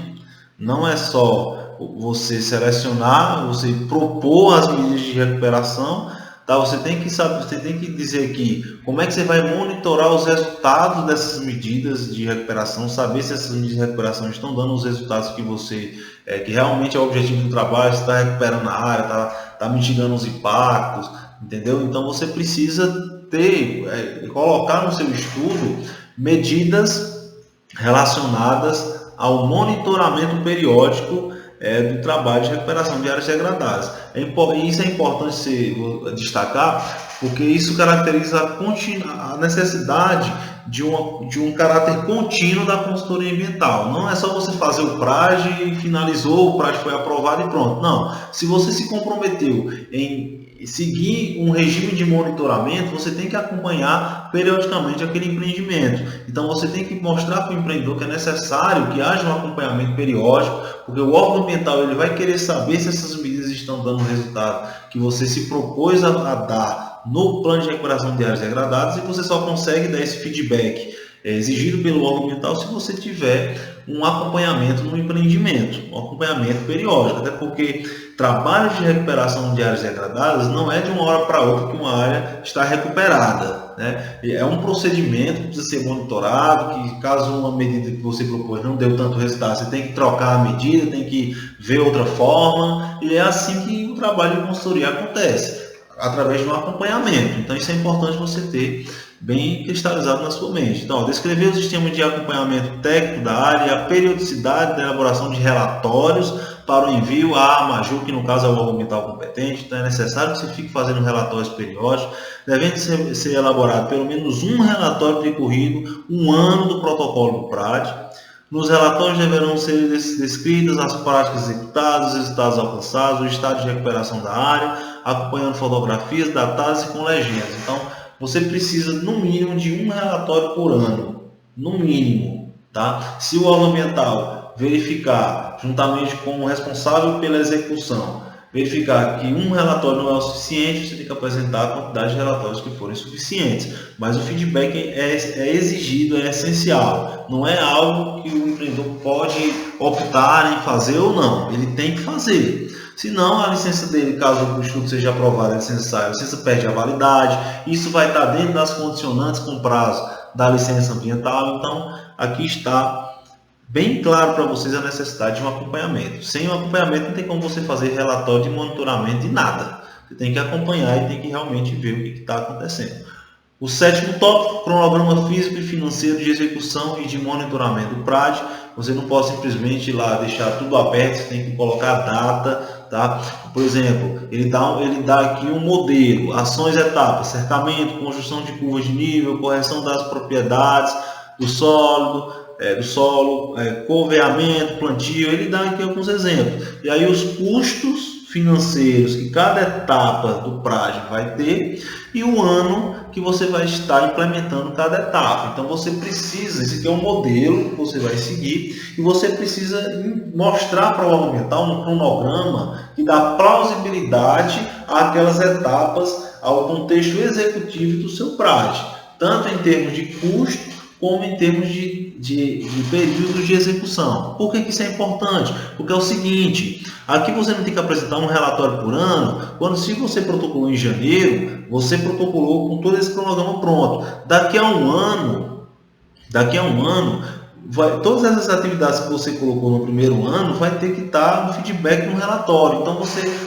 Não é só você selecionar, você propor as medidas de recuperação, tá? Você tem que saber, você tem que dizer aqui como é que você vai monitorar os resultados dessas medidas de recuperação, saber se essas medidas de recuperação estão dando os resultados que você que realmente é o objetivo do trabalho, está recuperando a área, está mitigando os impactos, entendeu? Então você precisa colocar no seu estudo medidas relacionadas ao monitoramento periódico do trabalho de recuperação de áreas degradadas. Isso é importante destacar, porque isso caracteriza a necessidade de um caráter contínuo da consultoria ambiental. Não é só você fazer o PRAD e finalizou, o PRAD foi aprovado e pronto. Não. Se você se comprometeu em seguir um regime de monitoramento, você tem que acompanhar periodicamente aquele empreendimento. Então você tem que mostrar para o empreendedor que é necessário que haja um acompanhamento periódico, porque o órgão ambiental ele vai querer saber se essas medidas estão dando o resultado que você se propôs a dar no plano de recuperação de áreas degradadas, e você só consegue dar esse feedback exigido pelo órgão ambiental se você tiver um acompanhamento no empreendimento, um acompanhamento periódico, até porque trabalhos de recuperação de áreas degradadas não é de uma hora para outra que uma área está recuperada, né? É um procedimento que precisa ser monitorado, que caso uma medida que você propôs não deu tanto resultado, você tem que trocar a medida, tem que ver outra forma, e é assim que o trabalho de consultoria acontece, através de um acompanhamento. Então isso é importante você ter bem cristalizado na sua mente. Então, descrever o sistema de acompanhamento técnico da área, a periodicidade da elaboração de relatórios para o envio à AMAJU, que no caso é o órgão ambiental competente. Então é necessário que você fique fazendo relatórios periódicos, devendo ser elaborado pelo menos um relatório percorrido um ano do protocolo do PRAD. Nos relatórios deverão ser descritas as práticas executadas, os resultados alcançados, o estado de recuperação da área, acompanhando fotografias datadas e com legendas. Então, você precisa, no mínimo, de um relatório por ano. No mínimo, tá? Se o órgão ambiental verificar, juntamente com o responsável pela execução, verificar que um relatório não é o suficiente, você tem que apresentar a quantidade de relatórios que forem suficientes. Mas o feedback é exigido, é essencial. Não é algo que o empreendedor pode optar em fazer ou não. Ele tem que fazer. Senão, a licença dele, caso o estudo seja aprovado, a licença perde a validade. Isso vai estar dentro das condicionantes com prazo da licença ambiental. Então, aqui está bem claro para vocês a necessidade de um acompanhamento. Sem um acompanhamento não tem como você fazer relatório de monitoramento de nada. Você tem que acompanhar e tem que realmente ver o que está acontecendo. O sétimo tópico, cronograma físico e financeiro de execução e de monitoramento do PRAD. Você não pode simplesmente ir lá deixar tudo aberto, você tem que colocar a data, tá? Por exemplo, ele dá aqui um modelo, ações, etapas, cercamento, construção de curvas de nível, correção das propriedades do sólido, do solo, coveamento, plantio, ele dá aqui alguns exemplos. E aí os custos financeiros que cada etapa do prazo vai ter e o ano que você vai estar implementando cada etapa. Então você precisa, esse aqui é um modelo que você vai seguir e você precisa mostrar para o órgão ambiental no cronograma que dá plausibilidade àquelas etapas, ao contexto executivo do seu prazo, tanto em termos de custo como em termos de período de execução. Por que isso é importante? Porque é o seguinte, aqui você não tem que apresentar um relatório por ano, quando se você protocolou em janeiro, você protocolou com todo esse cronograma pronto. Daqui a um ano, todas essas atividades que você colocou no primeiro ano vai ter que estar no feedback no relatório. Então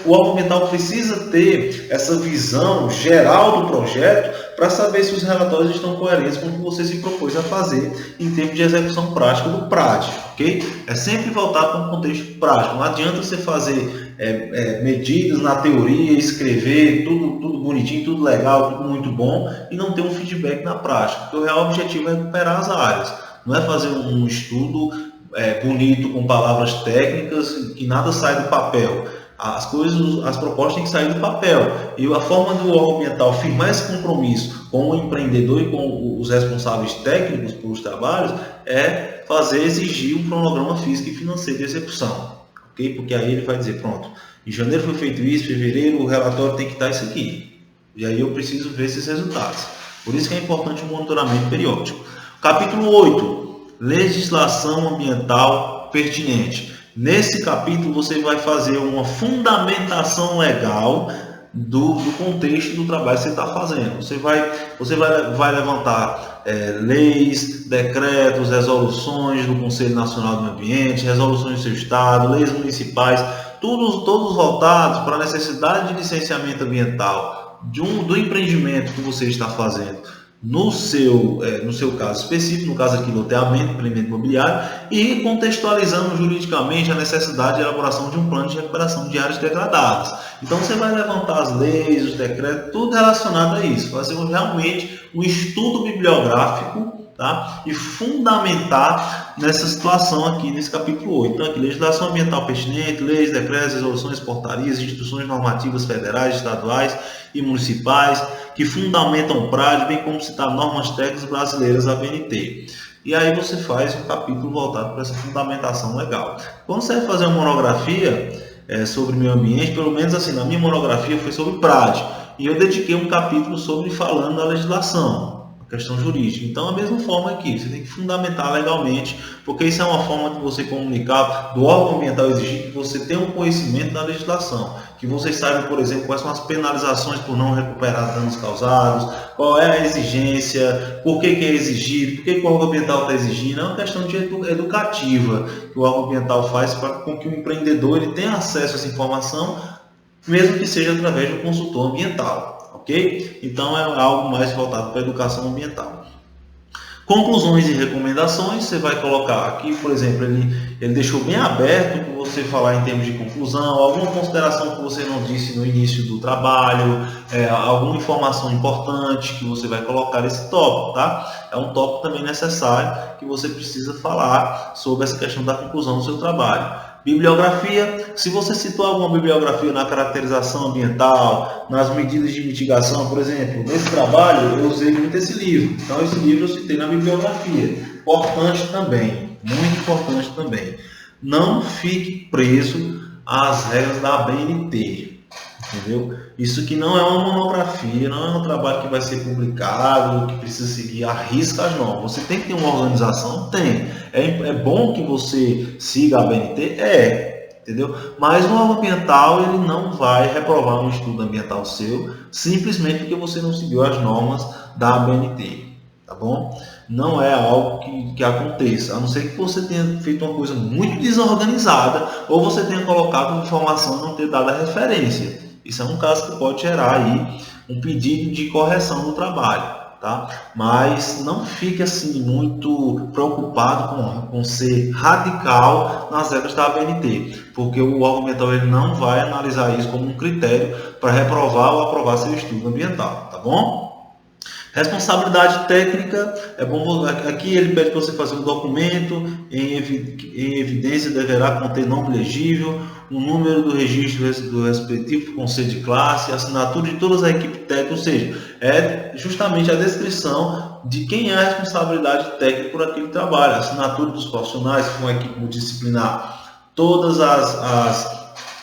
o órgão ambiental precisa ter essa visão geral do projeto para saber se os relatórios estão coerentes com o que você se propôs a fazer em termos de execução prática do prático, ok? É sempre voltar para um contexto prático. Não adianta você fazer medidas na teoria, escrever tudo bonitinho, tudo legal, tudo muito bom e não ter um feedback na prática, porque o real objetivo é recuperar as áreas. Não é fazer um estudo bonito com palavras técnicas que nada sai do papel. As propostas têm que sair do papel. E a forma do órgão ambiental firmar esse compromisso com o empreendedor e com os responsáveis técnicos pelos trabalhos é exigir um cronograma físico e financeiro de execução. Okay? Porque aí ele vai dizer, pronto, em janeiro foi feito isso, em fevereiro o relatório tem que estar isso aqui. E aí eu preciso ver esses resultados. Por isso que é importante o monitoramento periódico. Capítulo 8, legislação ambiental pertinente. Nesse capítulo você vai fazer uma fundamentação legal do contexto do trabalho que você está fazendo. Você vai levantar leis, decretos, resoluções do Conselho Nacional do Meio Ambiente, resoluções do seu estado, leis municipais, todos voltados para a necessidade de licenciamento ambiental do empreendimento que você está fazendo. No seu caso específico, no caso aqui loteamento, empreendimento imobiliário, e contextualizando juridicamente a necessidade de elaboração de um plano de recuperação de áreas degradadas. Então você vai levantar as leis, os decretos, tudo relacionado a isso, fazer realmente um estudo bibliográfico, tá? E fundamentar nessa situação aqui nesse capítulo 8. Então aqui, legislação ambiental pertinente, leis, decretos, resoluções, portarias, instituições normativas federais, estaduais e municipais, que fundamentam o prazo, bem como citar normas técnicas brasileiras, a BNT. E aí você faz um capítulo voltado para essa fundamentação legal. Quando você vai fazer uma monografia sobre meio ambiente, pelo menos assim, na minha monografia foi sobre PRAD, e eu dediquei um capítulo falando da legislação, questão jurídica. Então, a mesma forma aqui, você tem que fundamentar legalmente, porque isso é uma forma de você comunicar, do órgão ambiental exigir que você tenha um conhecimento da legislação, que você saiba, por exemplo, quais são as penalizações por não recuperar danos causados, qual é a exigência, por que é exigido, por que o órgão ambiental está exigindo. É uma questão educativa que o órgão ambiental faz para que o empreendedor ele tenha acesso a essa informação, mesmo que seja através do consultor ambiental. Ok? Então é algo mais voltado para a educação ambiental. Conclusões e recomendações, você vai colocar aqui, por exemplo, ele deixou bem aberto para você falar em termos de conclusão, alguma consideração que você não disse no início do trabalho, alguma informação importante que você vai colocar nesse tópico, tá? É um tópico também necessário que você precisa falar sobre essa questão da conclusão do seu trabalho. Bibliografia, se você citou alguma bibliografia na caracterização ambiental, nas medidas de mitigação, por exemplo, nesse trabalho eu usei muito esse livro, então esse livro eu citei na bibliografia. Importante também, muito importante também, não fique preso às regras da BNT, entendeu? Isso que não é uma monografia, não é um trabalho que vai ser publicado, que precisa seguir à risca as normas. Você tem que ter uma organização? Tem. É bom que você siga a BNT? Entendeu? Mas o órgão ambiental ele não vai reprovar um estudo ambiental seu simplesmente porque você não seguiu as normas da BNT, tá bom? Não é algo que aconteça, a não ser que você tenha feito uma coisa muito desorganizada ou você tenha colocado informação e não ter dado a referência. Isso é um caso que pode gerar aí um pedido de correção do trabalho, tá? Mas não fique assim muito preocupado com ser radical nas regras da ABNT, porque o órgão ambiental ele não vai analisar isso como um critério para reprovar ou aprovar seu estudo ambiental, tá bom? Responsabilidade técnica, é bom, aqui ele pede para você fazer um documento, em evidência deverá conter nome legível, o número do registro do respectivo conselho de classe, assinatura de toda a equipe técnica, ou seja, é justamente a descrição de quem é a responsabilidade técnica por aquele trabalho, a assinatura dos profissionais, se for uma equipe multidisciplinar, todas as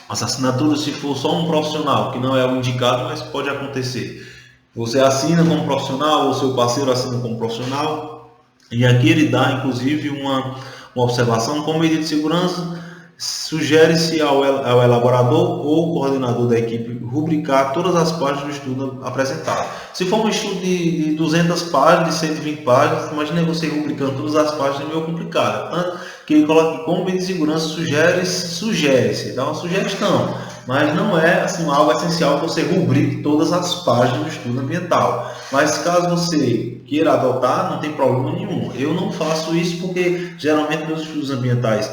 assinaturas, se for só um profissional, que não é o indicado, mas pode acontecer. Você assina como profissional, ou seu parceiro assina como profissional, e aqui ele dá inclusive uma observação: como medida de segurança, sugere-se ao elaborador ou coordenador da equipe rubricar todas as páginas do estudo apresentado. Se for um estudo de 200 páginas, de 120 páginas, imagine você rubricando todas as páginas, é meio complicado. Tanto que ele coloca que como medida de segurança sugere-se, dá uma sugestão, mas não é assim, algo essencial que você rubrique todas as páginas do estudo ambiental. Mas caso você queira adotar, não tem problema nenhum. Eu não faço isso porque geralmente meus estudos ambientais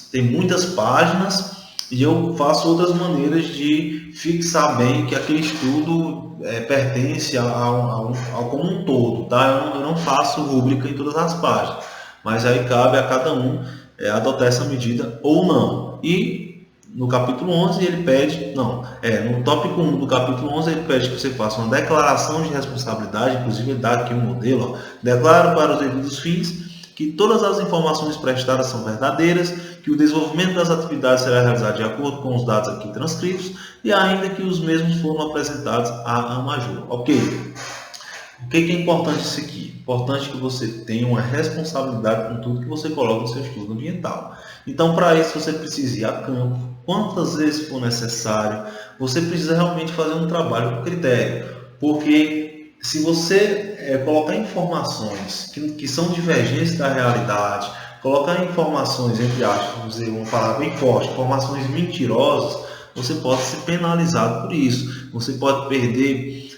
têm muitas páginas e eu faço outras maneiras de fixar bem que aquele estudo pertence ao como um todo, tá? Eu não faço rúbrica em todas as páginas, mas aí cabe a cada um adotar essa medida ou não. E no capítulo 11 ele pede, no tópico 1 do capítulo 11 ele pede que você faça uma declaração de responsabilidade, inclusive ele dá aqui um modelo, declaro para os devidos fins que todas as informações prestadas são verdadeiras, que o desenvolvimento das atividades será realizado de acordo com os dados aqui transcritos e ainda que os mesmos foram apresentados à AMAJUR. Ok. O que é importante isso aqui? Importante que você tenha uma responsabilidade com tudo que você coloca no seu estudo ambiental. Então, para isso, você precisa ir a campo, quantas vezes for necessário. Você precisa realmente fazer um trabalho com critério, porque se você colocar informações que são divergentes da realidade, colocar informações, entre aspas, vamos dizer uma palavra bem forte, informações mentirosas, você pode ser penalizado por isso. Você pode perder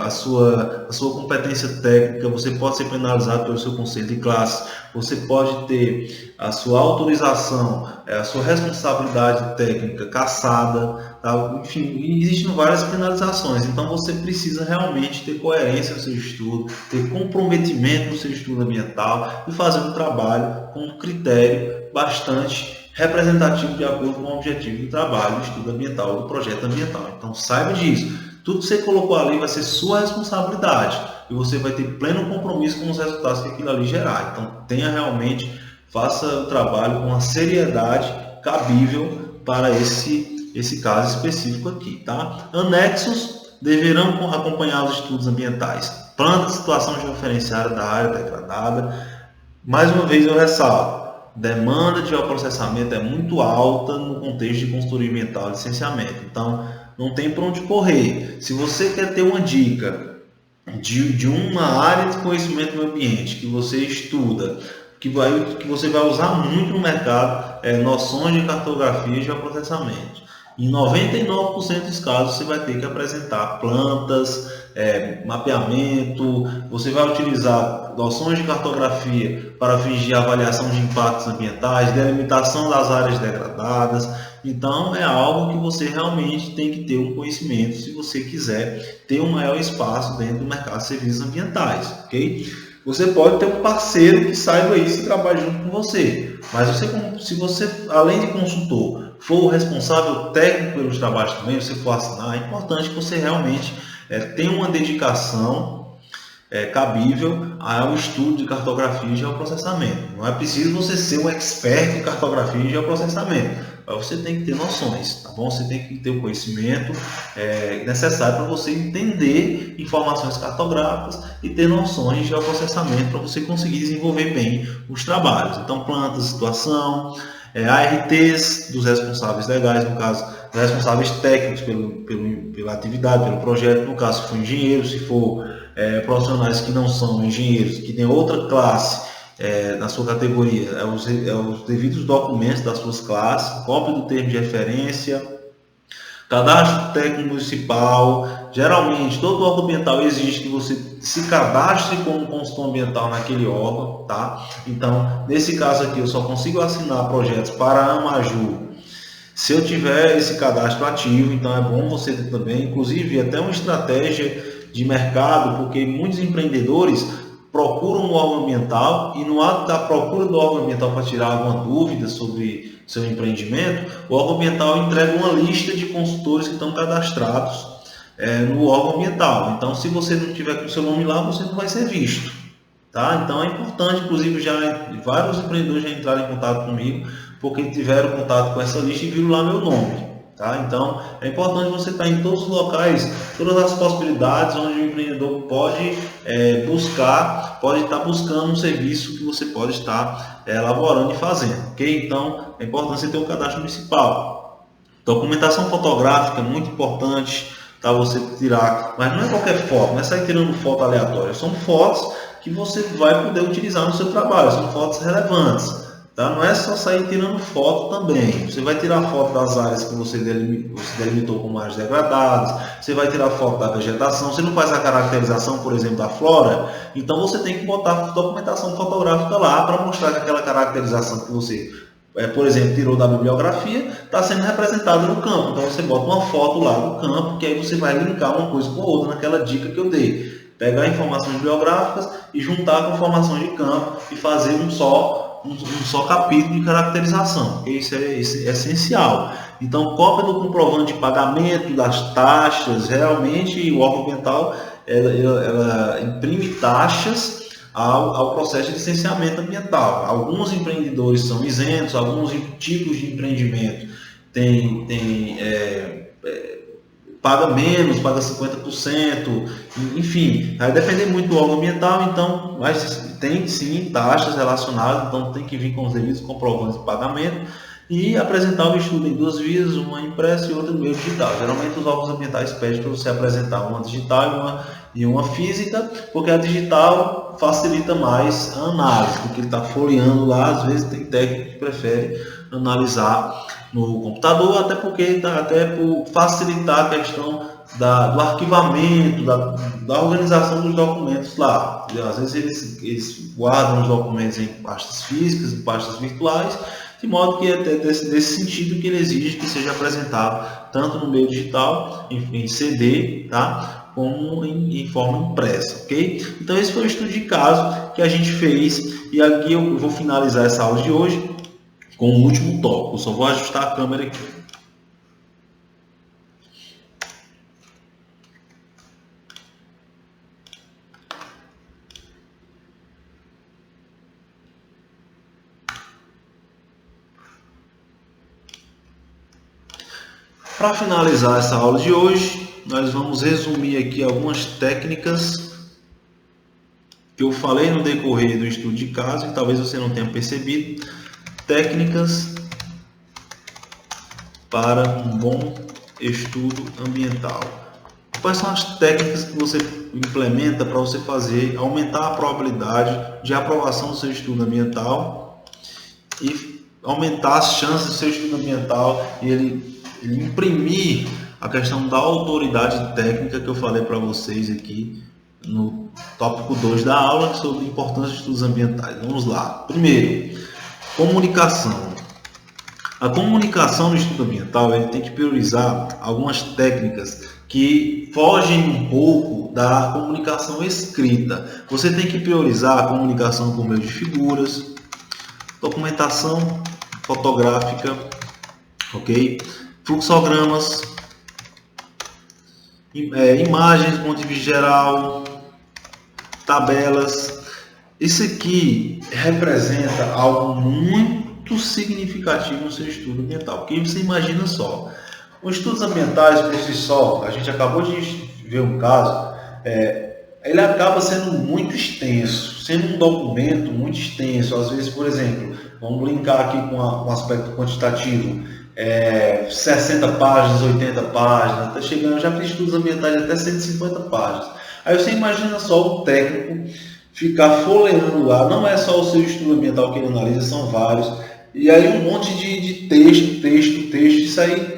a sua competência técnica, você pode ser penalizado pelo seu conselho de classe, você pode ter a sua autorização, a sua responsabilidade técnica cassada, tá? Enfim, existem várias penalizações. Então você precisa realmente ter coerência no seu estudo, ter comprometimento no seu estudo ambiental e fazer um trabalho com um critério bastante representativo de acordo com o objetivo do trabalho, do estudo ambiental, do projeto ambiental. Então saiba disso. Tudo que você colocou ali vai ser sua responsabilidade e você vai ter pleno compromisso com os resultados que aquilo ali gerar. Então faça o trabalho com a seriedade cabível para esse caso específico aqui, tá? Anexos deverão acompanhar os estudos ambientais. Plano de situação georreferenciada da área degradada. Mais uma vez eu ressalto, demanda de geoprocessamento é muito alta no contexto de consultoria ambiental e licenciamento. Então, não tem para onde correr. Se você quer ter uma dica de uma área de conhecimento do ambiente que você estuda, que você vai usar muito no mercado, noções de cartografia e geoprocessamento. Em 99% dos casos você vai ter que apresentar plantas, mapeamento, você vai utilizar noções de cartografia para fins de avaliação de impactos ambientais, delimitação das áreas degradadas. Então é algo que você realmente tem que ter um conhecimento se você quiser ter um maior espaço dentro do mercado de serviços ambientais, ok? Você pode ter um parceiro que saiba isso e trabalhe junto com você, mas se você, além de consultor, for o responsável técnico pelos trabalhos também, você for assinar, é importante que você realmente tenha uma dedicação cabível ao estudo de cartografia e geoprocessamento. Não é preciso você ser um expert em cartografia e geoprocessamento, mas você tem que ter noções, tá bom? Você tem que ter o conhecimento necessário para você entender informações cartográficas e ter noções de geoprocessamento para você conseguir desenvolver bem os trabalhos. Então, planta, situação, ARTs dos responsáveis legais, no caso, dos responsáveis técnicos pela atividade, pelo projeto, no caso, se for engenheiro, se for profissionais que não são engenheiros, que tem outra classe na sua categoria, os devidos documentos das suas classes, cópia do termo de referência, cadastro técnico municipal. Geralmente, todo órgão ambiental exige que você se cadastre como consultor ambiental naquele órgão, tá? Então, nesse caso aqui, eu só consigo assinar projetos para a AMAJUR se eu tiver esse cadastro ativo. Então, é bom você ter também, inclusive, até uma estratégia de mercado, porque muitos empreendedores procuram o órgão ambiental e no ato da procura do órgão ambiental para tirar alguma dúvida sobre seu empreendimento, o órgão ambiental entrega uma lista de consultores que estão cadastrados no órgão ambiental. Então, se você não tiver com o seu nome lá, você não vai ser visto. Tá? Então é importante, inclusive vários empreendedores já entraram em contato comigo porque tiveram contato com essa lista e viram lá meu nome. Tá? Então é importante você estar em todos os locais, todas as possibilidades onde o empreendedor pode estar buscando um serviço que você pode estar elaborando e fazendo. Okay? Então é importante você ter um cadastro municipal. Documentação fotográfica é muito importante, tá? Você tirar, mas não é qualquer foto, não é sair tirando foto aleatória, são fotos que você vai poder utilizar no seu trabalho, são fotos relevantes. Tá? Não é só sair tirando foto também. Você vai tirar foto das áreas que você delimitou como áreas degradadas, você vai tirar foto da vegetação, você não faz a caracterização, por exemplo, da flora, então você tem que botar documentação fotográfica lá para mostrar que aquela caracterização que você, por exemplo, tirou da bibliografia, está sendo representada no campo. Então você bota uma foto lá do campo, que aí você vai linkar uma coisa com a outra naquela dica que eu dei. Pegar informações bibliográficas e juntar com informações de campo e fazer um só capítulo de caracterização, porque isso é essencial. Então, cópia do comprovante de pagamento das taxas, realmente o órgão ambiental ela imprime taxas ao processo de licenciamento ambiental. Alguns empreendedores são isentos, alguns tipos de empreendimento paga menos, paga 50%, enfim, vai depender muito do órgão ambiental, então, mas tem sim taxas relacionadas, então tem que vir com os devidos comprovantes de pagamento e apresentar o estudo em duas vias, uma impressa e outra no meio digital. Geralmente os órgãos ambientais pedem para você apresentar uma digital e uma física, porque a digital facilita mais a análise, porque ele está folheando lá, às vezes tem técnico que prefere analisar no computador, até por facilitar a questão do arquivamento, da organização dos documentos lá. Às vezes eles guardam os documentos em pastas físicas, em pastas virtuais, de modo que é desse sentido que ele exige que seja apresentado tanto no meio digital, em CD, tá? Como em forma impressa, ok? Então esse foi o estudo de caso que a gente fez, e aqui eu vou finalizar essa aula de hoje com o último tópico. Eu só vou ajustar a câmera aqui. Para finalizar essa aula de hoje, nós vamos resumir aqui algumas técnicas que eu falei no decorrer do estudo de caso e talvez você não tenha percebido. Técnicas para um bom estudo ambiental. Quais são as técnicas que você implementa para você aumentar a probabilidade de aprovação do seu estudo ambiental e aumentar as chances do seu estudo ambiental e ele imprimir a questão da autoridade técnica que eu falei para vocês aqui no tópico 2 da aula sobre a importância de estudos ambientais. Vamos lá. Primeiro, comunicação. A comunicação no estudo ambiental ele tem que priorizar algumas técnicas que fogem um pouco da comunicação escrita. Você tem que priorizar a comunicação por meio de figuras, documentação fotográfica, ok? Fluxogramas, imagens, ponto de vista geral, tabelas. Isso aqui representa algo muito significativo no seu estudo ambiental, porque você imagina só, os estudos ambientais por si só, a gente acabou de ver um caso, ele acaba sendo muito extenso, sendo um documento muito extenso. Às vezes, por exemplo, vamos brincar aqui com o aspecto quantitativo, 60 páginas, 80 páginas, até chegando, já fiz estudos ambientais até 150 páginas. Aí você imagina só o técnico ficar folheando lá, não é só o seu estudo ambiental que ele analisa, são vários, e aí um monte de texto, isso aí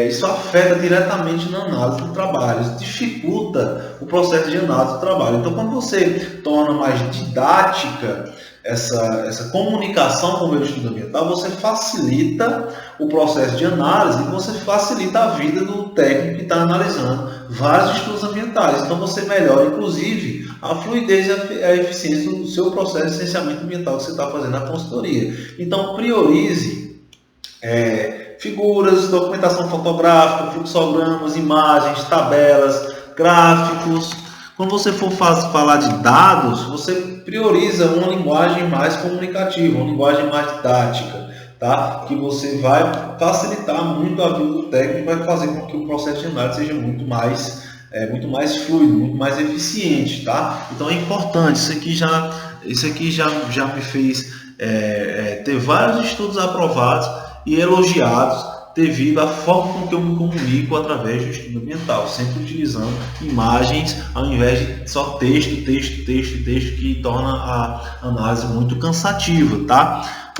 isso afeta diretamente na análise do trabalho, isso dificulta o processo de análise do trabalho. Então, quando você torna mais didática essa comunicação com o meio de estudo ambiental, você facilita o processo de análise e você facilita a vida do técnico que está analisando vários estudos ambientais. Então você melhora, inclusive, a fluidez e a eficiência do seu processo de licenciamento ambiental que você está fazendo na consultoria. Então priorize figuras, documentação fotográfica, fluxogramas, imagens, tabelas, gráficos. Quando você for falar de dados, você prioriza uma linguagem mais comunicativa, uma linguagem mais didática, tá? Que você vai facilitar muito a vida do técnico e vai fazer com que o processo de análise seja muito mais fluido, muito mais eficiente, tá? Então é importante, isso aqui já me fez ter vários estudos aprovados e elogiados devido à forma com que eu me comunico através do estudo ambiental, sempre utilizando imagens ao invés de só texto, que torna a análise muito cansativa, tá?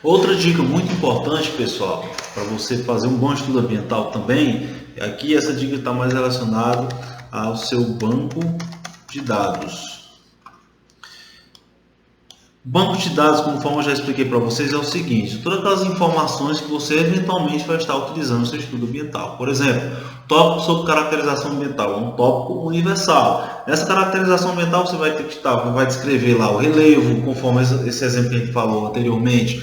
Outra dica muito importante, pessoal, para você fazer um bom estudo ambiental também, aqui essa dica está mais relacionada ao seu banco de dados. Banco de dados, conforme eu já expliquei para vocês, é o seguinte: todas aquelas informações que você eventualmente vai estar utilizando no seu estudo ambiental. Por exemplo, tópico sobre caracterização ambiental é um tópico universal. Nessa caracterização ambiental você vai ter que vai descrever lá o relevo, conforme esse exemplo que a gente falou anteriormente,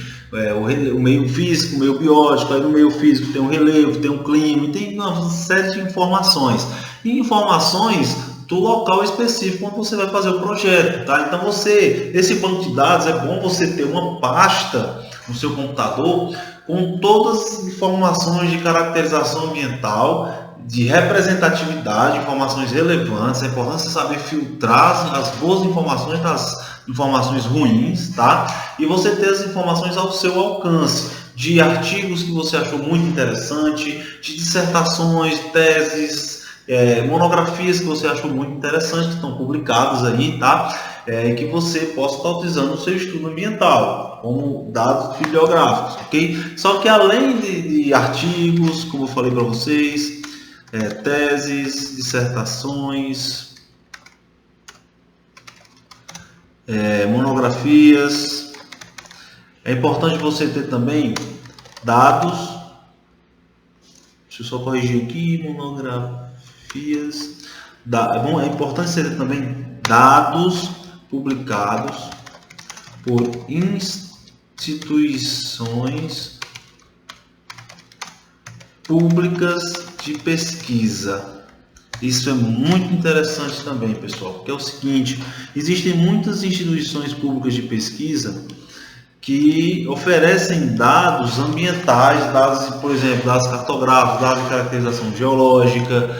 o meio físico, o meio biológico. Aí no meio físico tem um relevo, tem um clima, tem uma série de informações. E informações do local específico onde você vai fazer o projeto, tá? Então esse banco de dados é bom você ter uma pasta no seu computador com todas as informações de caracterização ambiental, de representatividade, informações relevantes. É importante você saber filtrar as boas informações das informações ruins, tá? E você ter as informações ao seu alcance, de artigos que você achou muito interessante, de dissertações, teses, monografias que você achou muito interessantes, que estão publicadas aí, tá? Que você possa estar utilizando no seu estudo ambiental, como dados bibliográficos, ok? Só que além de artigos, como eu falei para vocês, teses, dissertações, monografias, é importante você ter também dados. Deixa eu só corrigir aqui, monografias. É importante você ter também dados publicados por instituições públicas de pesquisa. Isso é muito interessante também, pessoal, porque é o seguinte: existem muitas instituições públicas de pesquisa que oferecem dados ambientais, dados, por exemplo, dados cartográficos, dados de caracterização geológica,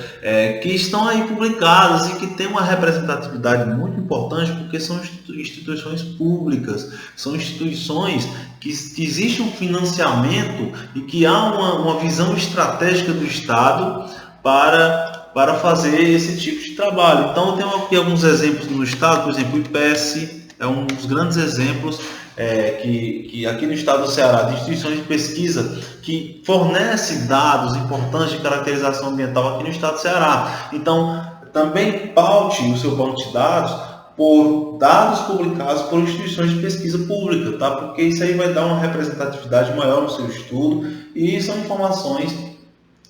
que estão aí publicados e que têm uma representatividade muito importante, porque são instituições públicas, são instituições que existe um financiamento e que há uma visão estratégica do Estado para fazer esse tipo de trabalho. Então, eu tenho aqui alguns exemplos no Estado, por exemplo, o IPES é um dos grandes exemplos que aqui no estado do Ceará, de instituições de pesquisa que fornecem dados importantes de caracterização ambiental aqui no estado do Ceará. Então, também paute o seu banco de dados por dados publicados por instituições de pesquisa pública, tá? Porque isso aí vai dar uma representatividade maior no seu estudo e são informações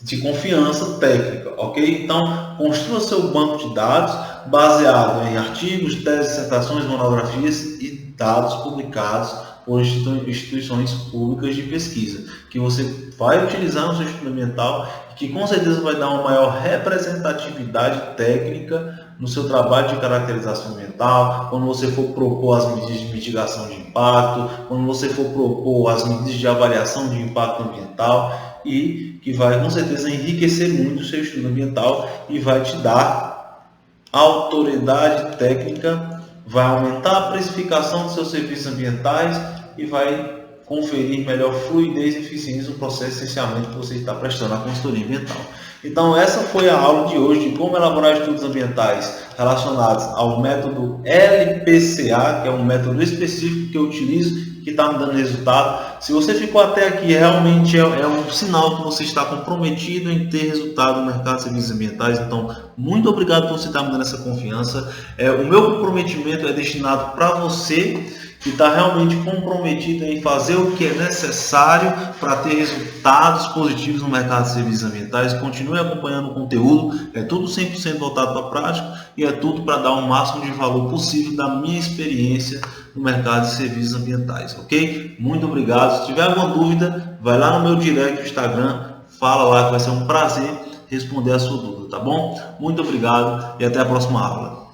de confiança técnica, ok? Então, construa seu banco de dados baseado em artigos, teses, dissertações, monografias e dados publicados por instituições públicas de pesquisa, que você vai utilizar no seu estudo ambiental e que com certeza vai dar uma maior representatividade técnica no seu trabalho de caracterização ambiental, quando você for propor as medidas de mitigação de impacto, quando você for propor as medidas de avaliação de impacto ambiental, e que vai com certeza enriquecer muito o seu estudo ambiental e vai te dar autoridade técnica, vai aumentar a precificação dos seus serviços ambientais e vai conferir melhor fluidez e eficiência no processo de licenciamento que você está prestando à consultoria ambiental. Então essa foi a aula de hoje de como elaborar estudos ambientais relacionados ao método LPCA, que é um método específico que eu utilizo, que está me dando resultado. Se você ficou até aqui, realmente é um sinal que você está comprometido em ter resultado no mercado de serviços ambientais. Então, muito obrigado por você estar me dando essa confiança. O meu comprometimento é destinado para você que está realmente comprometido em fazer o que é necessário para ter resultados positivos no mercado de serviços ambientais. Continue acompanhando o conteúdo, é tudo 100% voltado para a prática e é tudo para dar o máximo de valor possível da minha experiência no mercado de serviços ambientais, ok? Muito obrigado. Se tiver alguma dúvida, vai lá no meu direct do Instagram, fala lá que vai ser um prazer responder a sua dúvida, tá bom? Muito obrigado e até a próxima aula.